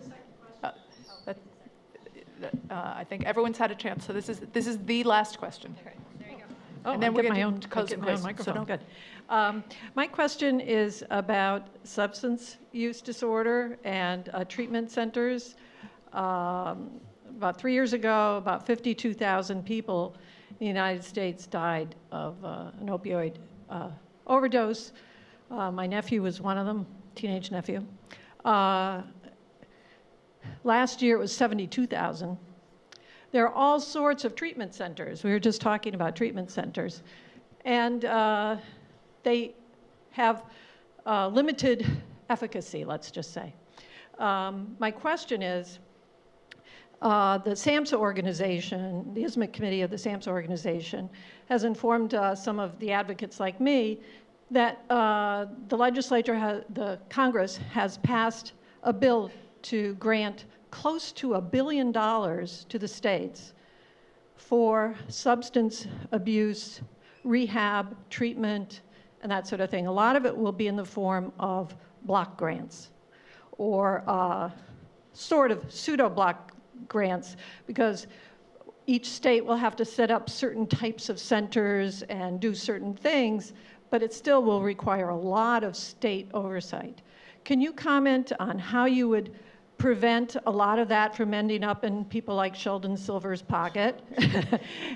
I think everyone's had a chance, so this is the last question. Oh, and then I we're get going my own, to close I it. get my own microphone. Good. My question is about substance use disorder and treatment centers. About 3 years ago, about 52,000 people in the United States died of an opioid overdose. My nephew was one of them, teenage nephew. Last year it was 72,000. There are all sorts of treatment centers. We were just talking about treatment centers. And they have limited efficacy, let's just say. My question is, the SAMHSA organization, the ISMIC committee of the SAMHSA organization, has informed some of the advocates like me that the legislature, the Congress has passed a bill to grant close to $1 billion to the states for substance abuse, rehab, treatment, and that sort of thing. A lot of it will be in the form of block grants or sort of pseudo-block grants, because each state will have to set up certain types of centers and do certain things, but it still will require a lot of state oversight. Can you comment on how you would prevent a lot of that from ending up in people like Sheldon Silver's pocket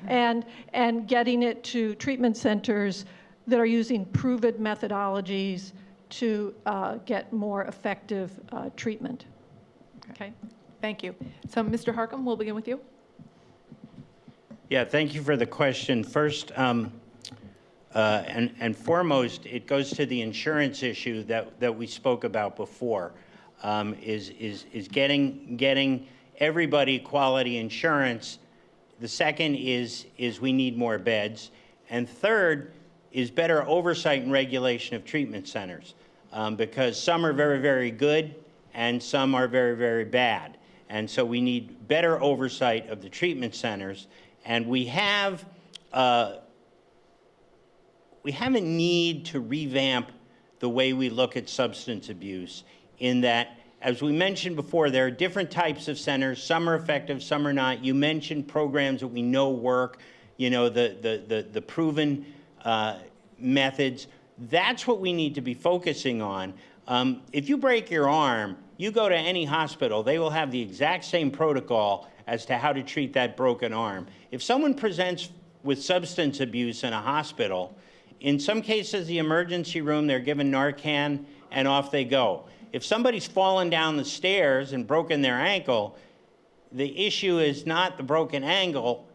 and getting it to treatment centers that are using proven methodologies to get more effective treatment? Okay. Thank you. So, Mr. Harcum, we'll begin with you. Yeah, thank you for the question. First, and foremost, it goes to the insurance issue that we spoke about before, is getting everybody quality insurance. The second is we need more beds. And third is better oversight and regulation of treatment centers, because some are very, very good and some are very, very bad. And so we need better oversight of the treatment centers. And we have a need to revamp the way we look at substance abuse, in that, as we mentioned before, there are different types of centers. Some are effective, some are not. You mentioned programs that we know work, you know, the proven methods. That's what we need to be focusing on. If you break your arm, you go to any hospital, they will have the exact same protocol as to how to treat that broken arm. If someone presents with substance abuse in a hospital, in some cases, the emergency room, they're given Narcan and off they go. If somebody's fallen down the stairs and broken their ankle, the issue is not the broken ankle,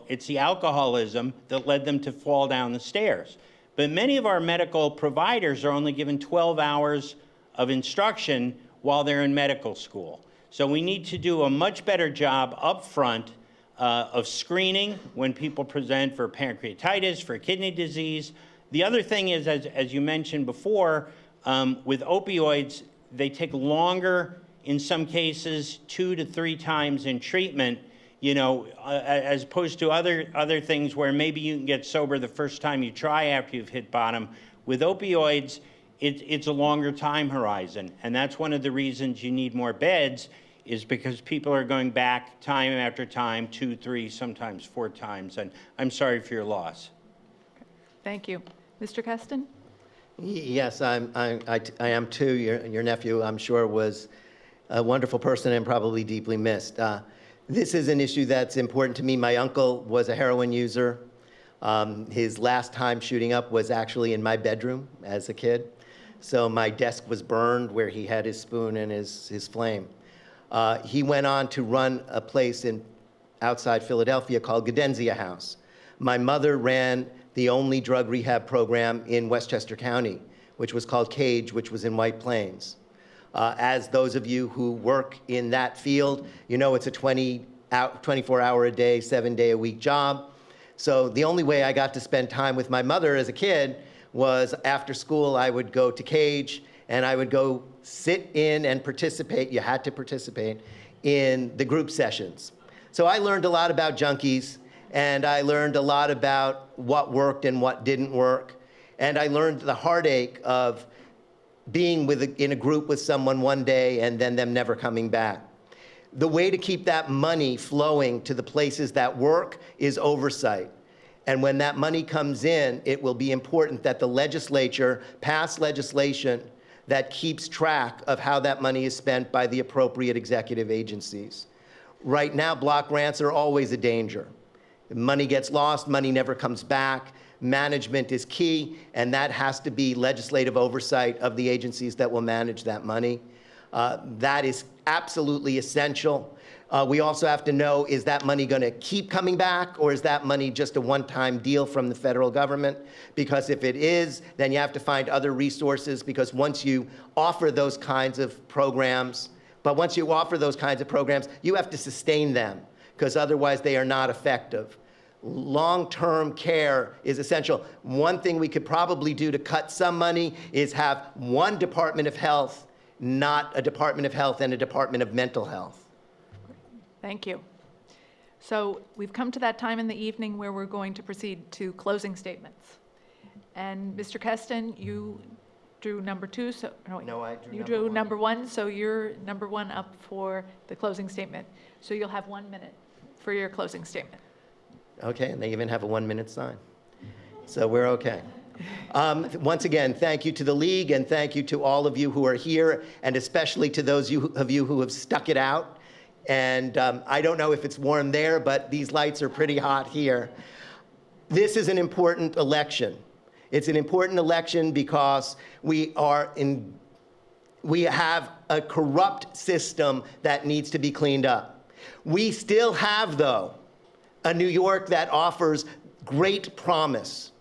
it's the alcoholism that led them to fall down the stairs. But many of our medical providers are only given 12 hours of instruction while they're in medical school. So we need to do a much better job up front of screening when people present for pancreatitis, for kidney disease. The other thing is, as you mentioned before, with opioids, they take longer, in some cases, 2 to 3 times in treatment, you know, as opposed to other things where maybe you can get sober the first time you try after you've hit bottom. With opioids, it's a longer time horizon, and that's one of the reasons you need more beds, is because people are going back time after time, 2, 3, sometimes 4 times, and I'm sorry for your loss. Thank you. Mr. Keston? Yes, I am too. Your nephew, I'm sure, was a wonderful person and probably deeply missed. This is an issue that's important to me. My uncle was a heroin user. His last time shooting up was actually in my bedroom as a kid. So my desk was burned where he had his spoon and his flame. He went on to run a place outside Philadelphia called Gadenzia House. My mother ran the only drug rehab program in Westchester County, which was called CAGE, which was in White Plains. As those of you who work in that field, you know it's a 24-hour-a-day, 7-day-a-week job. So the only way I got to spend time with my mother as a kid was after school. I would go to CAGE, and I would go sit in and participate. You had to participate in the group sessions. So I learned a lot about junkies, and I learned a lot about what worked and what didn't work. And I learned the heartache of being in a group with someone one day and then them never coming back. The way to keep that money flowing to the places that work is oversight. And when that money comes in, it will be important that the legislature pass legislation that keeps track of how that money is spent by the appropriate executive agencies. Right now, block grants are always a danger. Money gets lost, money never comes back. Management is key, and that has to be legislative oversight of the agencies that will manage that money. That is absolutely essential. We also have to know, is that money going to keep coming back, or is that money just a one-time deal from the federal government? Because if it is, then you have to find other resources, because once you offer those kinds of programs, you have to sustain them, because otherwise they are not effective. Long-term care is essential. One thing we could probably do to cut some money is have one Department of Health, not a Department of Health and a Department of Mental Health. Thank you. So we've come to that time in the evening where we're going to proceed to closing statements. And Mr. Keston, you drew number 2, so No, I drew you drew number 1, so you're number 1 up for the closing statement. So you'll have 1 minute for your closing statement. Okay, and they even have a 1-minute sign. So we're okay. Once again, thank you to the League, and thank you to all of you who are here, and especially to those of you who have stuck it out. And I don't know if it's warm there, but these lights are pretty hot here. This is an important election. It's an important election because we have a corrupt system that needs to be cleaned up. We still have, though, a New York that offers great promise,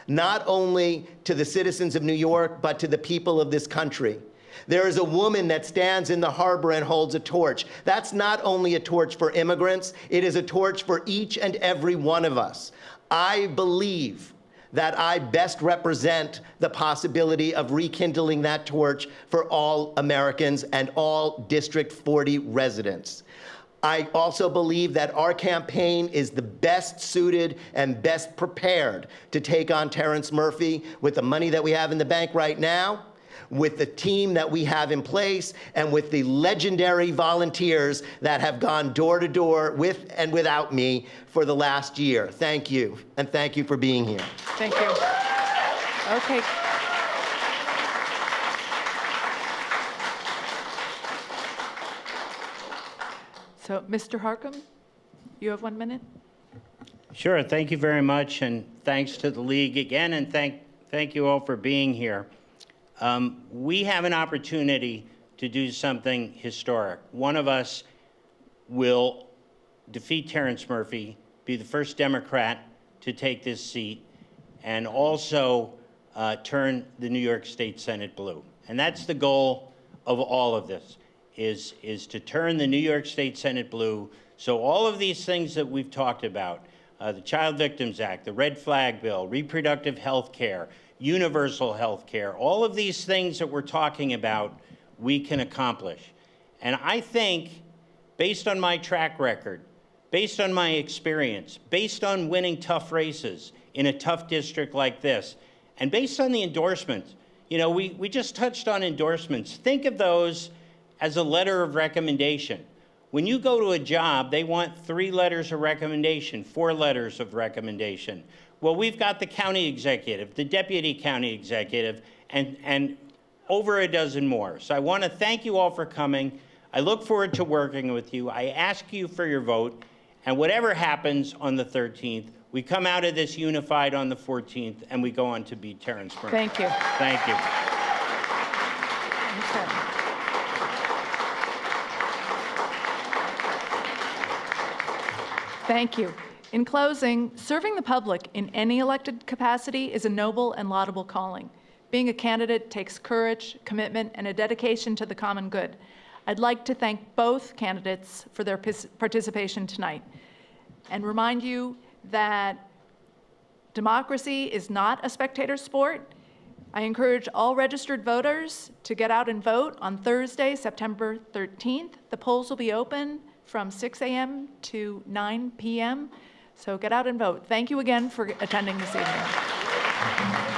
not only to the citizens of New York, but to the people of this country. There is a woman that stands in the harbor and holds a torch. That's not only a torch for immigrants, it is a torch for each and every one of us. I believe that I best represent the possibility of rekindling that torch for all Americans and all District 40 residents. I also believe that our campaign is the best suited and best prepared to take on Terrence Murphy with the money that we have in the bank right now, with the team that we have in place, and with the legendary volunteers that have gone door to door with and without me for the last year. Thank you, and thank you for being here. Thank you. Okay. So, Mr. Harcum, you have 1 minute. Sure, thank you very much, and thanks to the League again, and thank you all for being here. We have an opportunity to do something historic. One of us will defeat Terrence Murphy, be the first Democrat to take this seat, and also turn the New York State Senate blue. And that's the goal of all of this, is to turn the New York State Senate blue. So all of these things that we've talked about, the Child Victims Act, the Red Flag Bill, reproductive health care, universal health care, all of these things that we're talking about, we can accomplish. And I think, based on my track record, based on my experience, based on winning tough races in a tough district like this, and based on the endorsements, you know, we just touched on endorsements. Think of those as a letter of recommendation. When you go to a job, they want 3 letters of recommendation, 4 letters of recommendation. Well, we've got the county executive, the deputy county executive, and over a dozen more. So I want to thank you all for coming. I look forward to working with you. I ask you for your vote. And whatever happens on the 13th, we come out of this unified on the 14th, and we go on to beat Terrence Murphy. Thank you. Thank you. Okay. Thank you. In closing, serving the public in any elected capacity is a noble and laudable calling. Being a candidate takes courage, commitment, and a dedication to the common good. I'd like to thank both candidates for their participation tonight and remind you that democracy is not a spectator sport. I encourage all registered voters to get out and vote on Thursday, September 13th. The polls will be open from 6 a.m. to 9 p.m. So get out and vote. Thank you again for attending this evening.